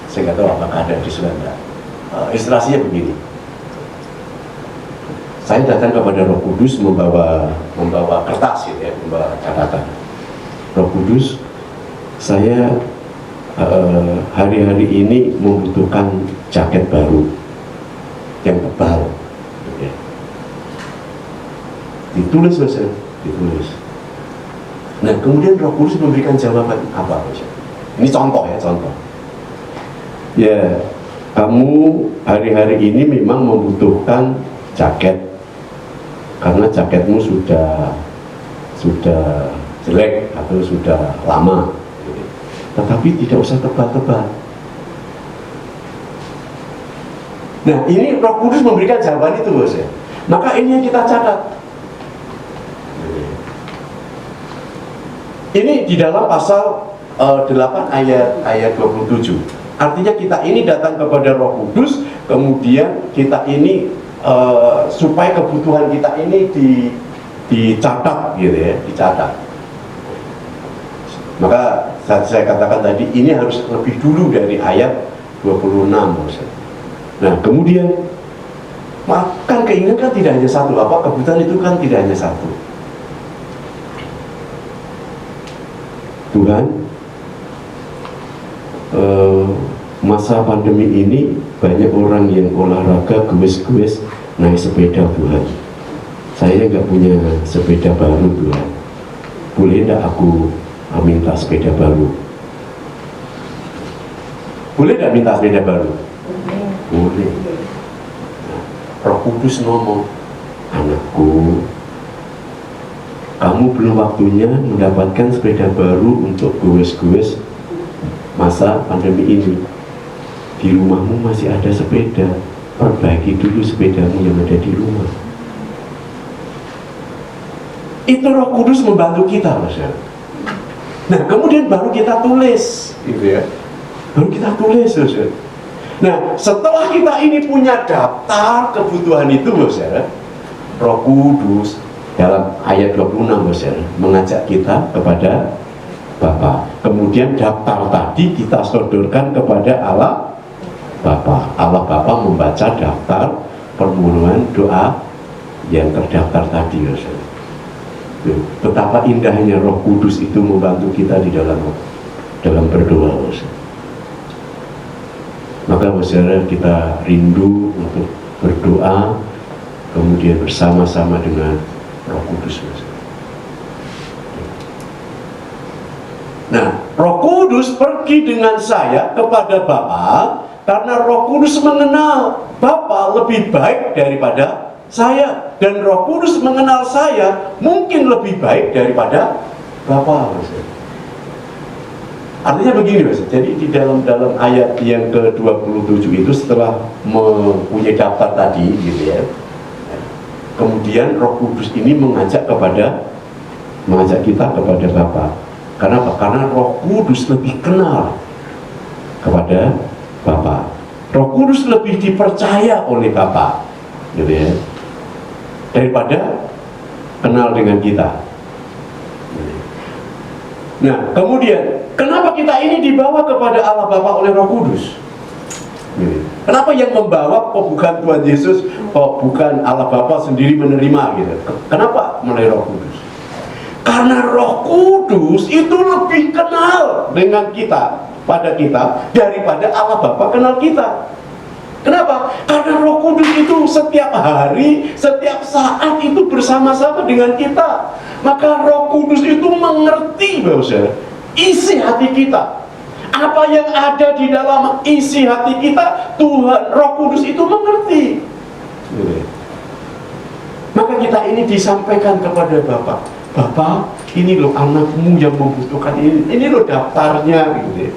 Speaker 3: Saya nggak tahu apakah ada di Sunda. Ilustrasinya begini. Saya datang kepada Roh Kudus membawa kertas gitu ya, membawa catatan. Roh Kudus, saya hari-hari ini membutuhkan jaket baru yang tebal. Gitu ya. Ditulis, Mas, ditulis. Nah, kemudian Roh Kudus memberikan jawaban apa, Mas? Ini contoh ya, contoh. Ya, kamu hari-hari ini memang membutuhkan jaket karena jaketmu sudah jelek atau sudah lama. Tetapi tidak usah tebal-tebal. Nah, ini Roh Kudus memberikan jawaban itu, Bos ya. Maka ini yang kita catat. Ini di dalam pasal 8 ayat 27. Artinya kita ini datang kepada Roh Kudus, kemudian kita ini supaya kebutuhan kita ini dicatat gitu ya, dicatat. Maka saya katakan tadi ini harus lebih dulu dari ayat 26. Nah, kemudian kan keinginan kan tidak hanya satu, kebutuhan itu kan tidak hanya satu. Tuhan, masa pandemi ini banyak orang yang olahraga gewes-gewes naik sepeda, Tuhan. Saya nggak punya sepeda baru, Tuhan. Boleh nggak aku minta sepeda baru? Boleh nggak minta sepeda baru? Boleh. Nah, Roh Kudus ngomong, anakku, kamu belum waktunya mendapatkan sepeda baru untuk gewes-gewes masa pandemi ini. Di rumahmu masih ada sepeda, perbaiki dulu sepedamu yang ada di rumah. Itu Roh Kudus membantu kita, Mas. Nah, kemudian baru kita tulis, gitu ya. Baru kita tulis, Mas. Nah, setelah kita ini punya daftar kebutuhan itu, Mas, Roh Kudus dalam ayat 26, Mas, mengajak kita kepada Bapa. Kemudian daftar tadi kita sodorkan kepada Allah Bapa. Allah Bapa membaca daftar permohonan doa yang terdaftar tadi, Mas. Betapa indahnya Roh Kudus itu membantu kita di dalam berdoa, Mas. Maka, saudara, kita rindu untuk berdoa kemudian bersama-sama dengan Roh Kudus, Mas. Nah, Roh Kudus pergi dengan saya kepada Bapa karena Roh Kudus mengenal Bapa lebih baik daripada saya, dan Roh Kudus mengenal saya mungkin lebih baik daripada Bapa, Mas. Artinya begini, Mas. Jadi di dalam ayat yang ke-27 itu setelah mempunyai daftar tadi, gitu ya. Kemudian Roh Kudus ini mengajak kita kepada Bapa. Karena apa? Karena Roh Kudus lebih kenal kepada Bapa. Roh Kudus lebih dipercaya oleh Bapa, gitu ya, daripada kenal dengan kita. Nah, kemudian kenapa kita ini dibawa kepada Allah Bapa oleh Roh Kudus? Kenapa yang membawa bukan Tuhan Yesus, bukan Allah Bapa sendiri menerima gitu? Kenapa melalui Roh Kudus? Karena Roh Kudus itu lebih kenal dengan kita, pada kita, daripada Allah Bapa kenal kita. Kenapa? Karena Roh Kudus itu setiap hari, setiap saat itu bersama-sama dengan kita. Maka Roh Kudus itu mengerti, Bapak, isi hati kita. Apa yang ada di dalam isi hati kita, Tuhan Roh Kudus itu mengerti. Maka kita ini disampaikan kepada Bapak, Bapak, ini loh anakmu yang membutuhkan ini loh daftarnya, gitu.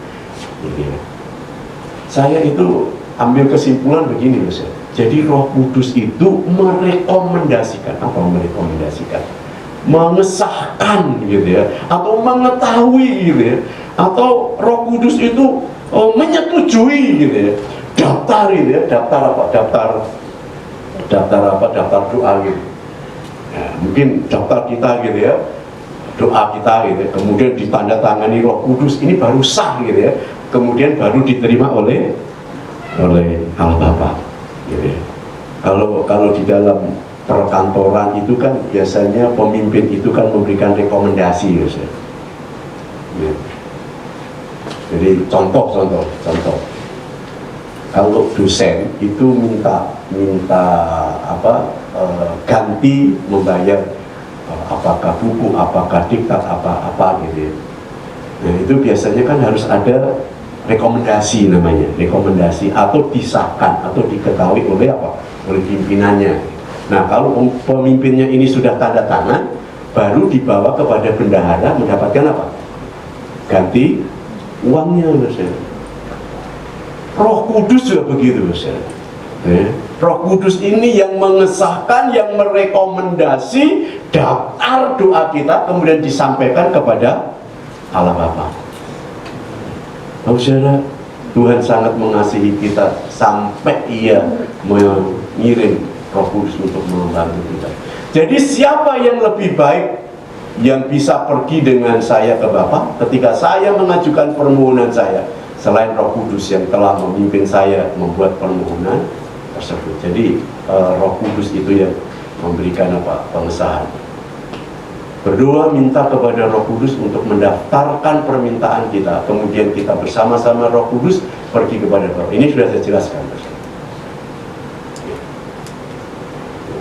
Speaker 3: Saya itu ambil kesimpulan begini, Mas. Jadi Roh Kudus itu merekomendasikan, apa merekomendasikan? Mengesahkan, gitu ya, atau mengetahui, gitu ya, atau Roh Kudus itu menyetujui, gitu ya, daftar, gitu ya, daftar doa, gitu. Ya, mungkin daftar kita, gitu ya, doa kita, gitu ya, kemudian ditandatangani Roh Kudus, ini baru sah, gitu ya, kemudian baru diterima oleh Allah Bapa, gitu ya. Kalau di dalam perkantoran itu kan biasanya pemimpin itu kan memberikan rekomendasi, gitu ya. Jadi contoh. Kalau dosen itu minta ganti membayar apakah buku, apakah diktat, apa gitu. Nah itu biasanya kan harus ada rekomendasi, namanya rekomendasi, atau disahkan atau diketahui oleh pimpinannya. Nah kalau pemimpinnya ini sudah tanda tangan, baru dibawa kepada bendahara mendapatkan apa? Ganti uangnya, Bapak. Roh Kudus juga begitu, Bapak. Roh Kudus ini yang mengesahkan, yang merekomendasi daftar doa kita, kemudian disampaikan kepada Allah Bapa. Saudara, Tuhan sangat mengasihi kita sampai Ia mengirim Roh Kudus untuk membantu kita. Jadi siapa yang lebih baik yang bisa pergi dengan saya ke Bapa ketika saya mengajukan permohonan saya, selain Roh Kudus yang telah memimpin saya membuat permohonan tersebut. Jadi Roh Kudus itu yang memberikan pengesahan. Berdoa minta kepada Roh Kudus untuk mendaftarkan permintaan kita, kemudian kita bersama-sama Roh Kudus pergi kepada Bapa. Ini sudah saya jelaskan.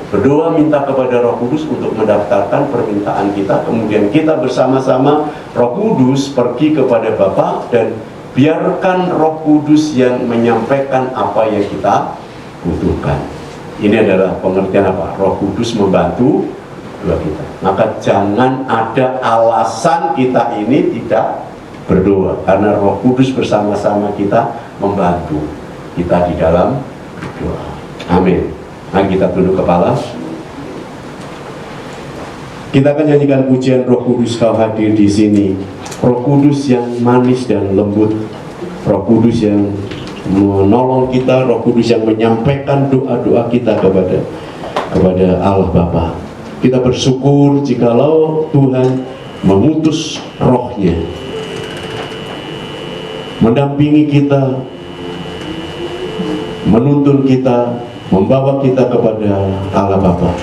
Speaker 3: Berdoa minta kepada Roh Kudus untuk mendaftarkan permintaan kita, kemudian kita bersama-sama Roh Kudus pergi kepada Bapa, dan biarkan Roh Kudus yang menyampaikan apa yang kita butuhkan. Ini adalah pengertian apa? Roh Kudus membantu doa kita. Maka jangan ada alasan kita ini tidak berdoa, karena Roh Kudus bersama-sama kita membantu kita di dalam doa. Amin. Mari kita tunduk kepala. Kita akan nyanyikan pujian Roh Kudus Kau hadir di sini. Roh Kudus yang manis dan lembut, Roh Kudus yang menolong kita, Roh Kudus yang menyampaikan doa-doa kita kepada Allah Bapa. Kita bersyukur jikalau Tuhan mengutus Roh-Nya mendampingi kita, menuntun kita, membawa kita kepada Allah Bapa.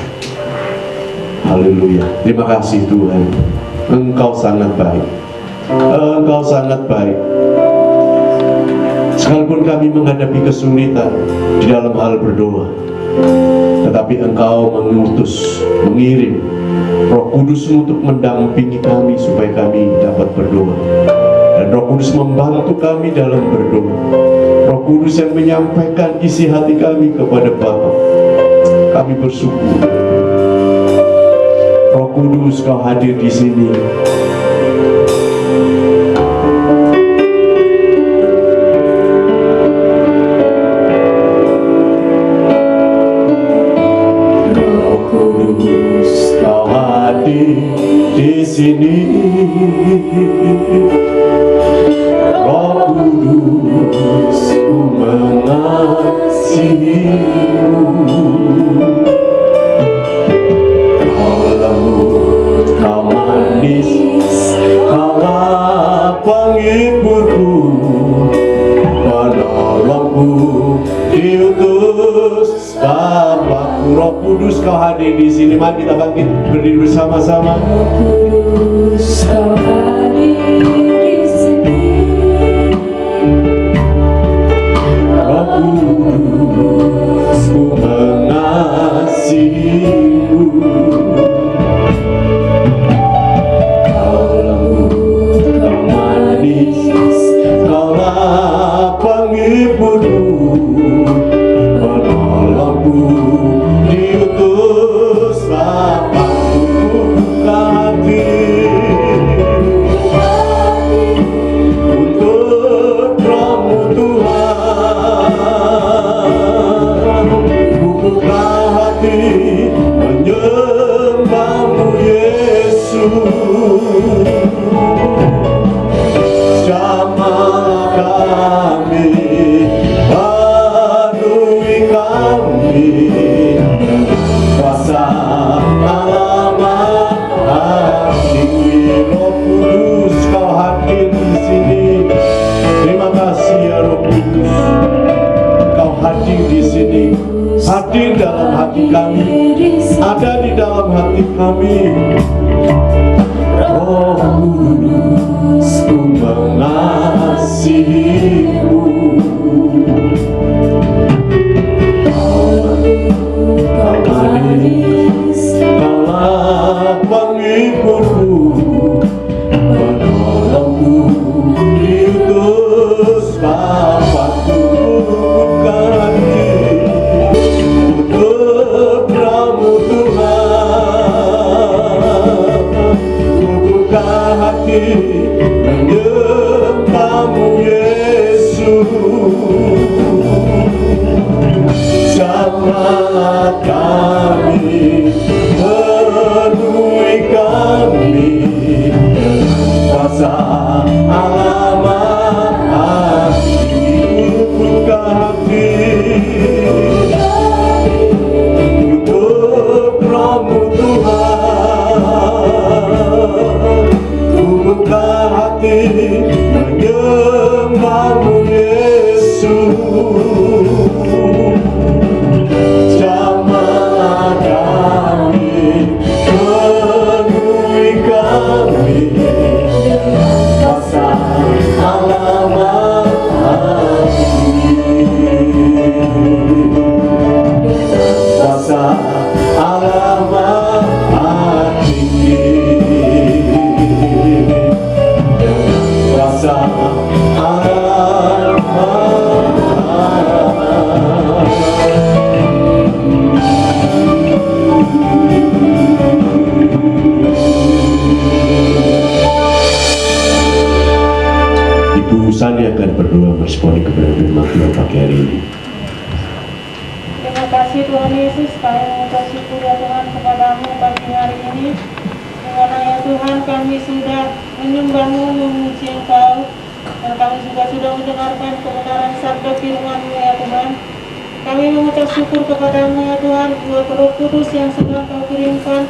Speaker 3: Haleluya. Terima kasih Tuhan. Engkau sangat baik. Engkau sangat baik. Sekalipun kami menghadapi kesulitan di dalam hal berdoa, tetapi Engkau mengirim Roh Kudus untuk mendampingi kami supaya kami dapat berdoa. Dan Roh Kudus membantu kami dalam berdoa. Roh Kudus yang menyampaikan isi hati kami kepada Bapa. Kami bersyukur. Roh Kudus Kau hadir di sini. Roh Kudus Kau hadir di sini. Roh Kudus, ku mengasihimu. Kau lembut, Kau manis, Kau penghiburku, penolongku, diutus Bapakku. Roh Kudus Kau hadir di sini. Mari kita bangkit berdiri bersama-sama. Roh Kudus Kau hadir di sini. Roh Kudus Kaulah penghiburku, penolongku, diutus Bapakku. Buka hati untuk Roh-Mu Tuhan. Buka hati menyembah-Mu Yesus. Jamah kami, penuhi kami kuasa alamat hati. Roh Kudus, Kau hadir di sini. Terima kasih ya Roh Kudus, Kau hadir di sini, hadir dalam hati kami, ada di dalam hati kami. Roh Kudus, ku mengasihi-Mu. Kau manis, Kaulah penghiburku, penolongku, diutus Bapakku. Buka hati untuk Roh-Mu Tuhan. Buka hati menyembah-Mu Yesus. Jamah kami, penuhi kami kuasa alamat hati. Buka hati untuk Roh-Mu Tuhan. Buka hati menyembah-Mu Yesus. Jamah kami, penuhi kami kuasa alamat hati. Kuasa alamat hati. Kuasa alamat Ibu Sani akan berdoa meresponi kepada firman Tuhan pagi hari ini.
Speaker 5: Terima kasih Tuhan Yesus, kami mengucap syukur ya Tuhan kepadamu pagi hari ini. Karena ya Tuhan kami sudah menyembah-Mu, memuji Engkau, dan kami juga sudah mendengarkan kebenaran sabda firman-Mu ya Tuhan. Kami mengucap syukur kepadamu ya Tuhan, buat Roh Kudus yang sudah Kau kirimkan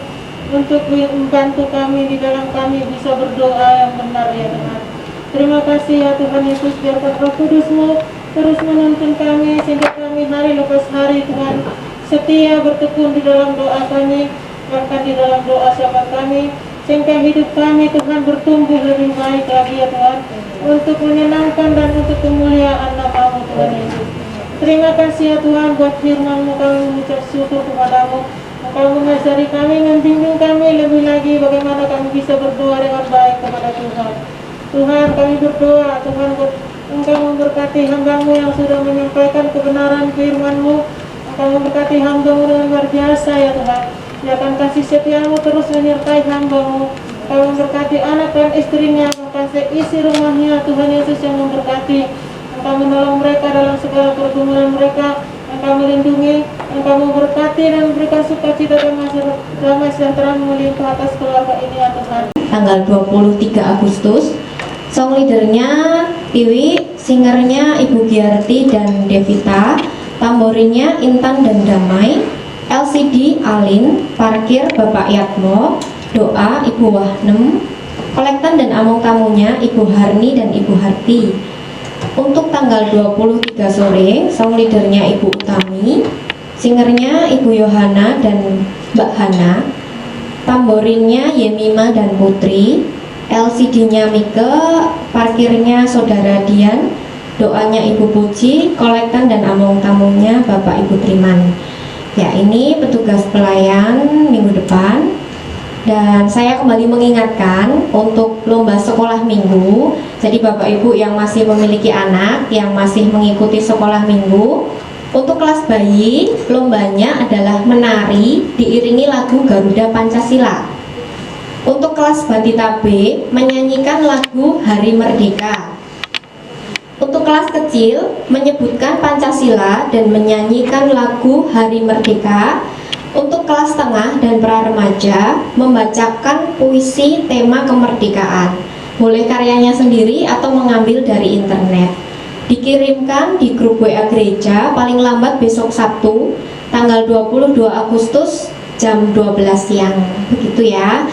Speaker 5: untuk membantu kami di dalam kami bisa berdoa yang benar ya Tuhan. Terima kasih ya Tuhan Yesus, biarkan Roh Kudus-Mu terus menuntun kami sehingga kami hari lepas hari Tuhan setia bertekun di dalam doa kami, bahkan di dalam doa sahabat kami, sehingga hidup kami Tuhan bertumbuh lebih baik lagi ya Tuhan, untuk menyenangkan dan untuk kemuliaan nama-Mu Tuhan Yesus. Terima kasih ya Tuhan buat firman-Mu, kami mengucap syukur kepadamu. Engkau mengajari kami, membimbing kami lebih lagi bagaimana kami bisa berdoa dengan baik kepada Tuhan. Tuhan kami berdoa Tuhan buat Engkau memberkati hamba-Mu yang sudah menyampaikan kebenaran firman-Mu. Engkau memberkati hamba-Mu dengan luar biasa ya Tuhan. Biarkan kasih setia-Mu terus menyertai hamba-Mu. Engkau memberkati anak dan istrinya, bahkan seisi rumahnya Tuhan Yesus yang memberkati. Engkau menolong mereka dalam segala pergumulan mereka. Engkau melindungi, Engkau memberkati dan memberikan sukacita dan damai sejahtera melimpah atas keluarga ini ya Tuhan.
Speaker 1: Tanggal 23 Agustus, song leadernya Tiwi, singernya Ibu Giarti dan Devita, tamborinya Intan dan Damai, LCD Alin, parkir Bapak Yatmo, doa Ibu Wahnem, kolektan dan among tamunya Ibu Harni dan Ibu Harti. Untuk tanggal 23 sore, song leadernya Ibu Utami, singernya Ibu Yohana dan Mbak Hana, tamborinnya Yemima dan Putri, LCD-nya Mike, parkirnya Saudara Dian, doanya Ibu Puji, kolektan dan among tamunya Bapak Ibu Triman. Ya, ini petugas pelayan minggu depan. Dan saya kembali mengingatkan untuk lomba sekolah minggu. Jadi Bapak Ibu yang masih memiliki anak, yang masih mengikuti sekolah minggu, untuk kelas bayi, lombanya adalah menari diiringi lagu Garuda Pancasila. Untuk kelas Batita B, menyanyikan lagu Hari Merdeka. Untuk kelas kecil, menyebutkan Pancasila dan menyanyikan lagu Hari Merdeka. Untuk kelas tengah dan pra remaja, membacakan puisi tema kemerdekaan. Boleh karyanya sendiri atau mengambil dari internet. Dikirimkan di grup WA gereja paling lambat besok Sabtu, tanggal 22 Agustus jam 12 siang. Begitu ya.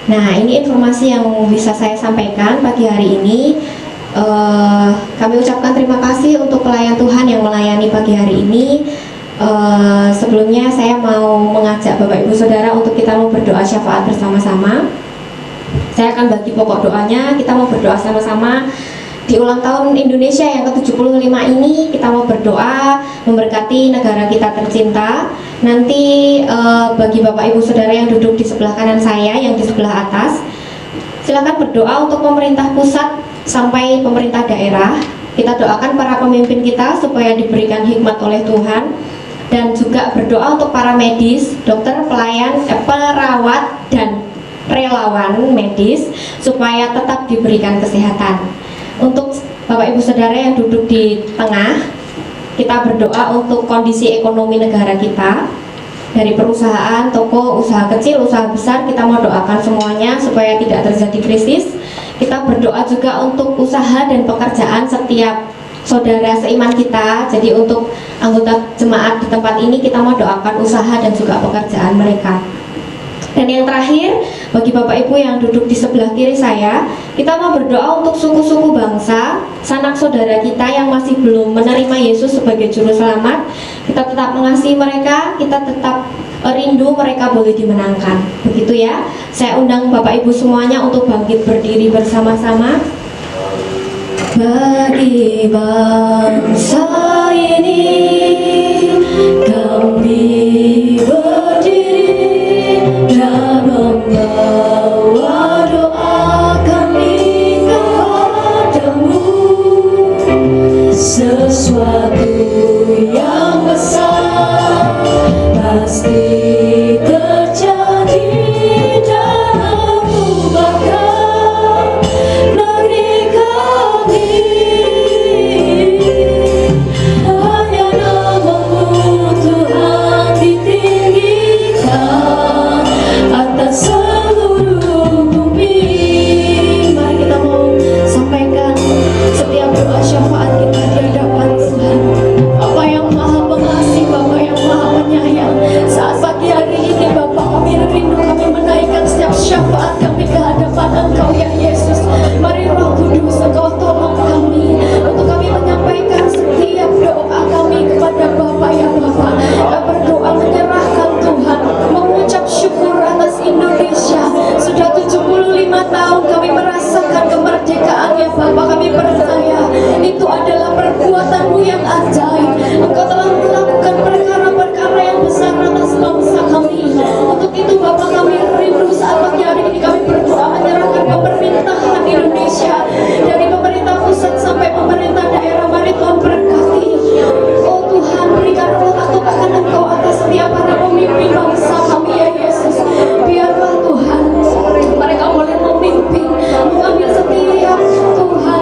Speaker 1: Nah, ini informasi yang bisa saya sampaikan pagi hari ini. Kami ucapkan terima kasih untuk pelayan Tuhan yang melayani pagi hari ini. Sebelumnya saya mau mengajak Bapak Ibu Saudara untuk kita mau berdoa syafaat bersama-sama. Saya akan bagi pokok doanya, kita mau berdoa sama-sama. Di ulang tahun Indonesia yang ke-75 ini kita mau berdoa memberkati negara kita tercinta. Nanti bagi Bapak Ibu Saudara yang duduk di sebelah kanan saya, yang di sebelah atas, silakan berdoa untuk pemerintah pusat sampai pemerintah daerah. Kita doakan para pemimpin kita supaya diberikan hikmat oleh Tuhan. Dan juga berdoa untuk para medis, dokter, pelayan, perawat, dan relawan medis supaya tetap diberikan kesehatan. Untuk Bapak Ibu Saudara yang duduk di tengah, kita berdoa untuk kondisi ekonomi negara kita. Dari perusahaan, toko, usaha kecil, usaha besar, kita mau doakan semuanya supaya tidak terjadi krisis. Kita berdoa juga untuk usaha dan pekerjaan setiap saudara seiman kita. Jadi untuk anggota jemaat di tempat ini kita mau doakan usaha dan juga pekerjaan mereka. Dan yang terakhir, bagi Bapak Ibu yang duduk di sebelah kiri saya, kita mau berdoa untuk suku-suku bangsa, sanak saudara kita yang masih belum menerima Yesus sebagai juru selamat. Kita tetap mengasihi mereka, kita tetap rindu mereka boleh dimenangkan. Begitu ya. Saya undang Bapak Ibu semuanya untuk bangkit berdiri bersama-sama. Bagi bangsa ini kami berdiri dan membawa doa kami kepadamu. Sesuatu yang besar pasti terjadi dalam ubahkan negeri kami. Hanya namamu Tuhan ditinggikan atas seluruh bumi. Mari kita mau sampaikan setiap doa syafaat kita di hadapan Tuhan, Bapa yang Maha Pengasih, Bapa yang Maha Penyayang. Saat pagi hari ini Bapa, kami rindu, kami menaikkan setiap syafaat kami ke hadapan Engkau ya Yesus. Mari Roh Kudus, Engkau tolong kami untuk kami menyampaikan setiap doa kami kepada Bapa ya Bapa. Kami berdoa menyerahkan Tuhan, mengucap syukur atas Indonesia. Sudah 75 tahun kami merasakan kemerdekaan ya Bapa. Kami percaya itu adalah perbuatan-Mu yang ajaib. Engkau telah melakukan perkara-perkara yang besar atas bangsa kami. Untuk itu Bapa, kami rindu saat pagi hari ini kami berdoa menyerahkan pemerintahan Indonesia, dari pemerintah pusat sampai pemerintah daerah. Mari Tuhan berkati. Oh Tuhan, berikan rahmat Tuhan Engkau atas setiap para pemimpin bangsa kami ya Yesus. Biarlah Tuhan mereka boleh memimpin, mengambil setiap Tuhan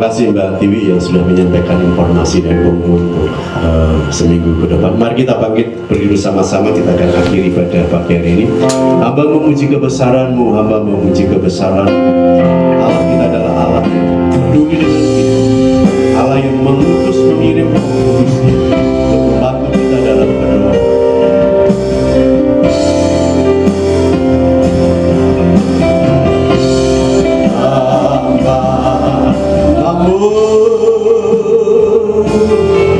Speaker 3: kasih Mbak Tiwi yang sudah menyampaikan informasi dan pengumuman untuk seminggu ke depan. Mari kita bangkit berdiri bersama-sama, kita akan akhiri pada pagi hari ini. Hamba memuji kebesaran-Mu, hamba memuji kebesaran-Mu. Allah kita adalah Allah yang peduli dengan kita, Allah yang mengutus mengirim Roh-Kudus-Nya untuk membantu kita dalam berdoa.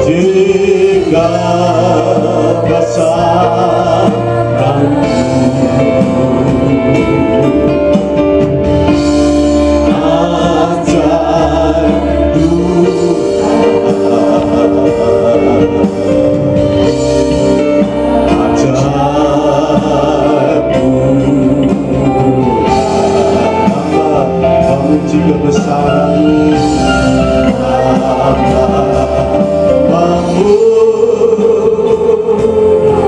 Speaker 3: Jika besaranmu ajar jika besaranmu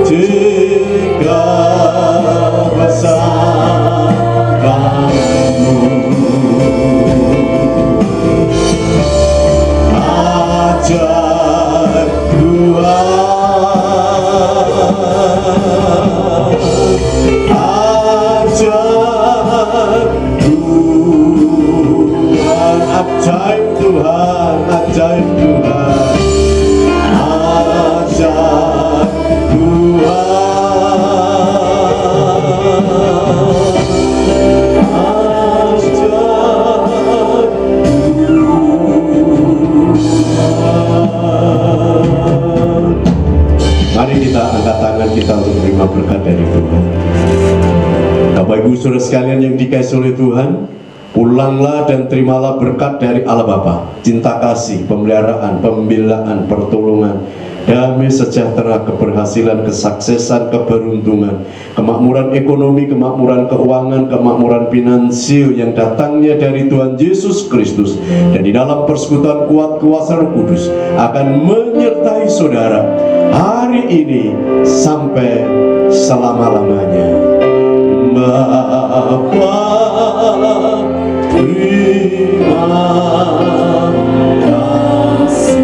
Speaker 3: jika besaranmu ajar Tuhan, ajar Tuhan, ajaib Tuhan, ajaib Tuhan, ajar Mari kita angkat tangan kita untuk menerima berkat dari Tuhan. Bapak Ibu Saudara sekalian yang dikasihi oleh Tuhan, pulanglah dan terimalah berkat dari Allah Bapa, cinta kasih, pemeliharaan, pembelaan, pertolongan, damai sejahtera, keberhasilan, kesuksesan, keberuntungan, kemakmuran ekonomi, kemakmuran keuangan, kemakmuran finansial yang datangnya dari Tuhan Yesus Kristus, dan di dalam persekutuan kuat kuasa Roh Kudus akan menyertai saudara hari ini sampai selama-lamanya. Bapa, terima kasih.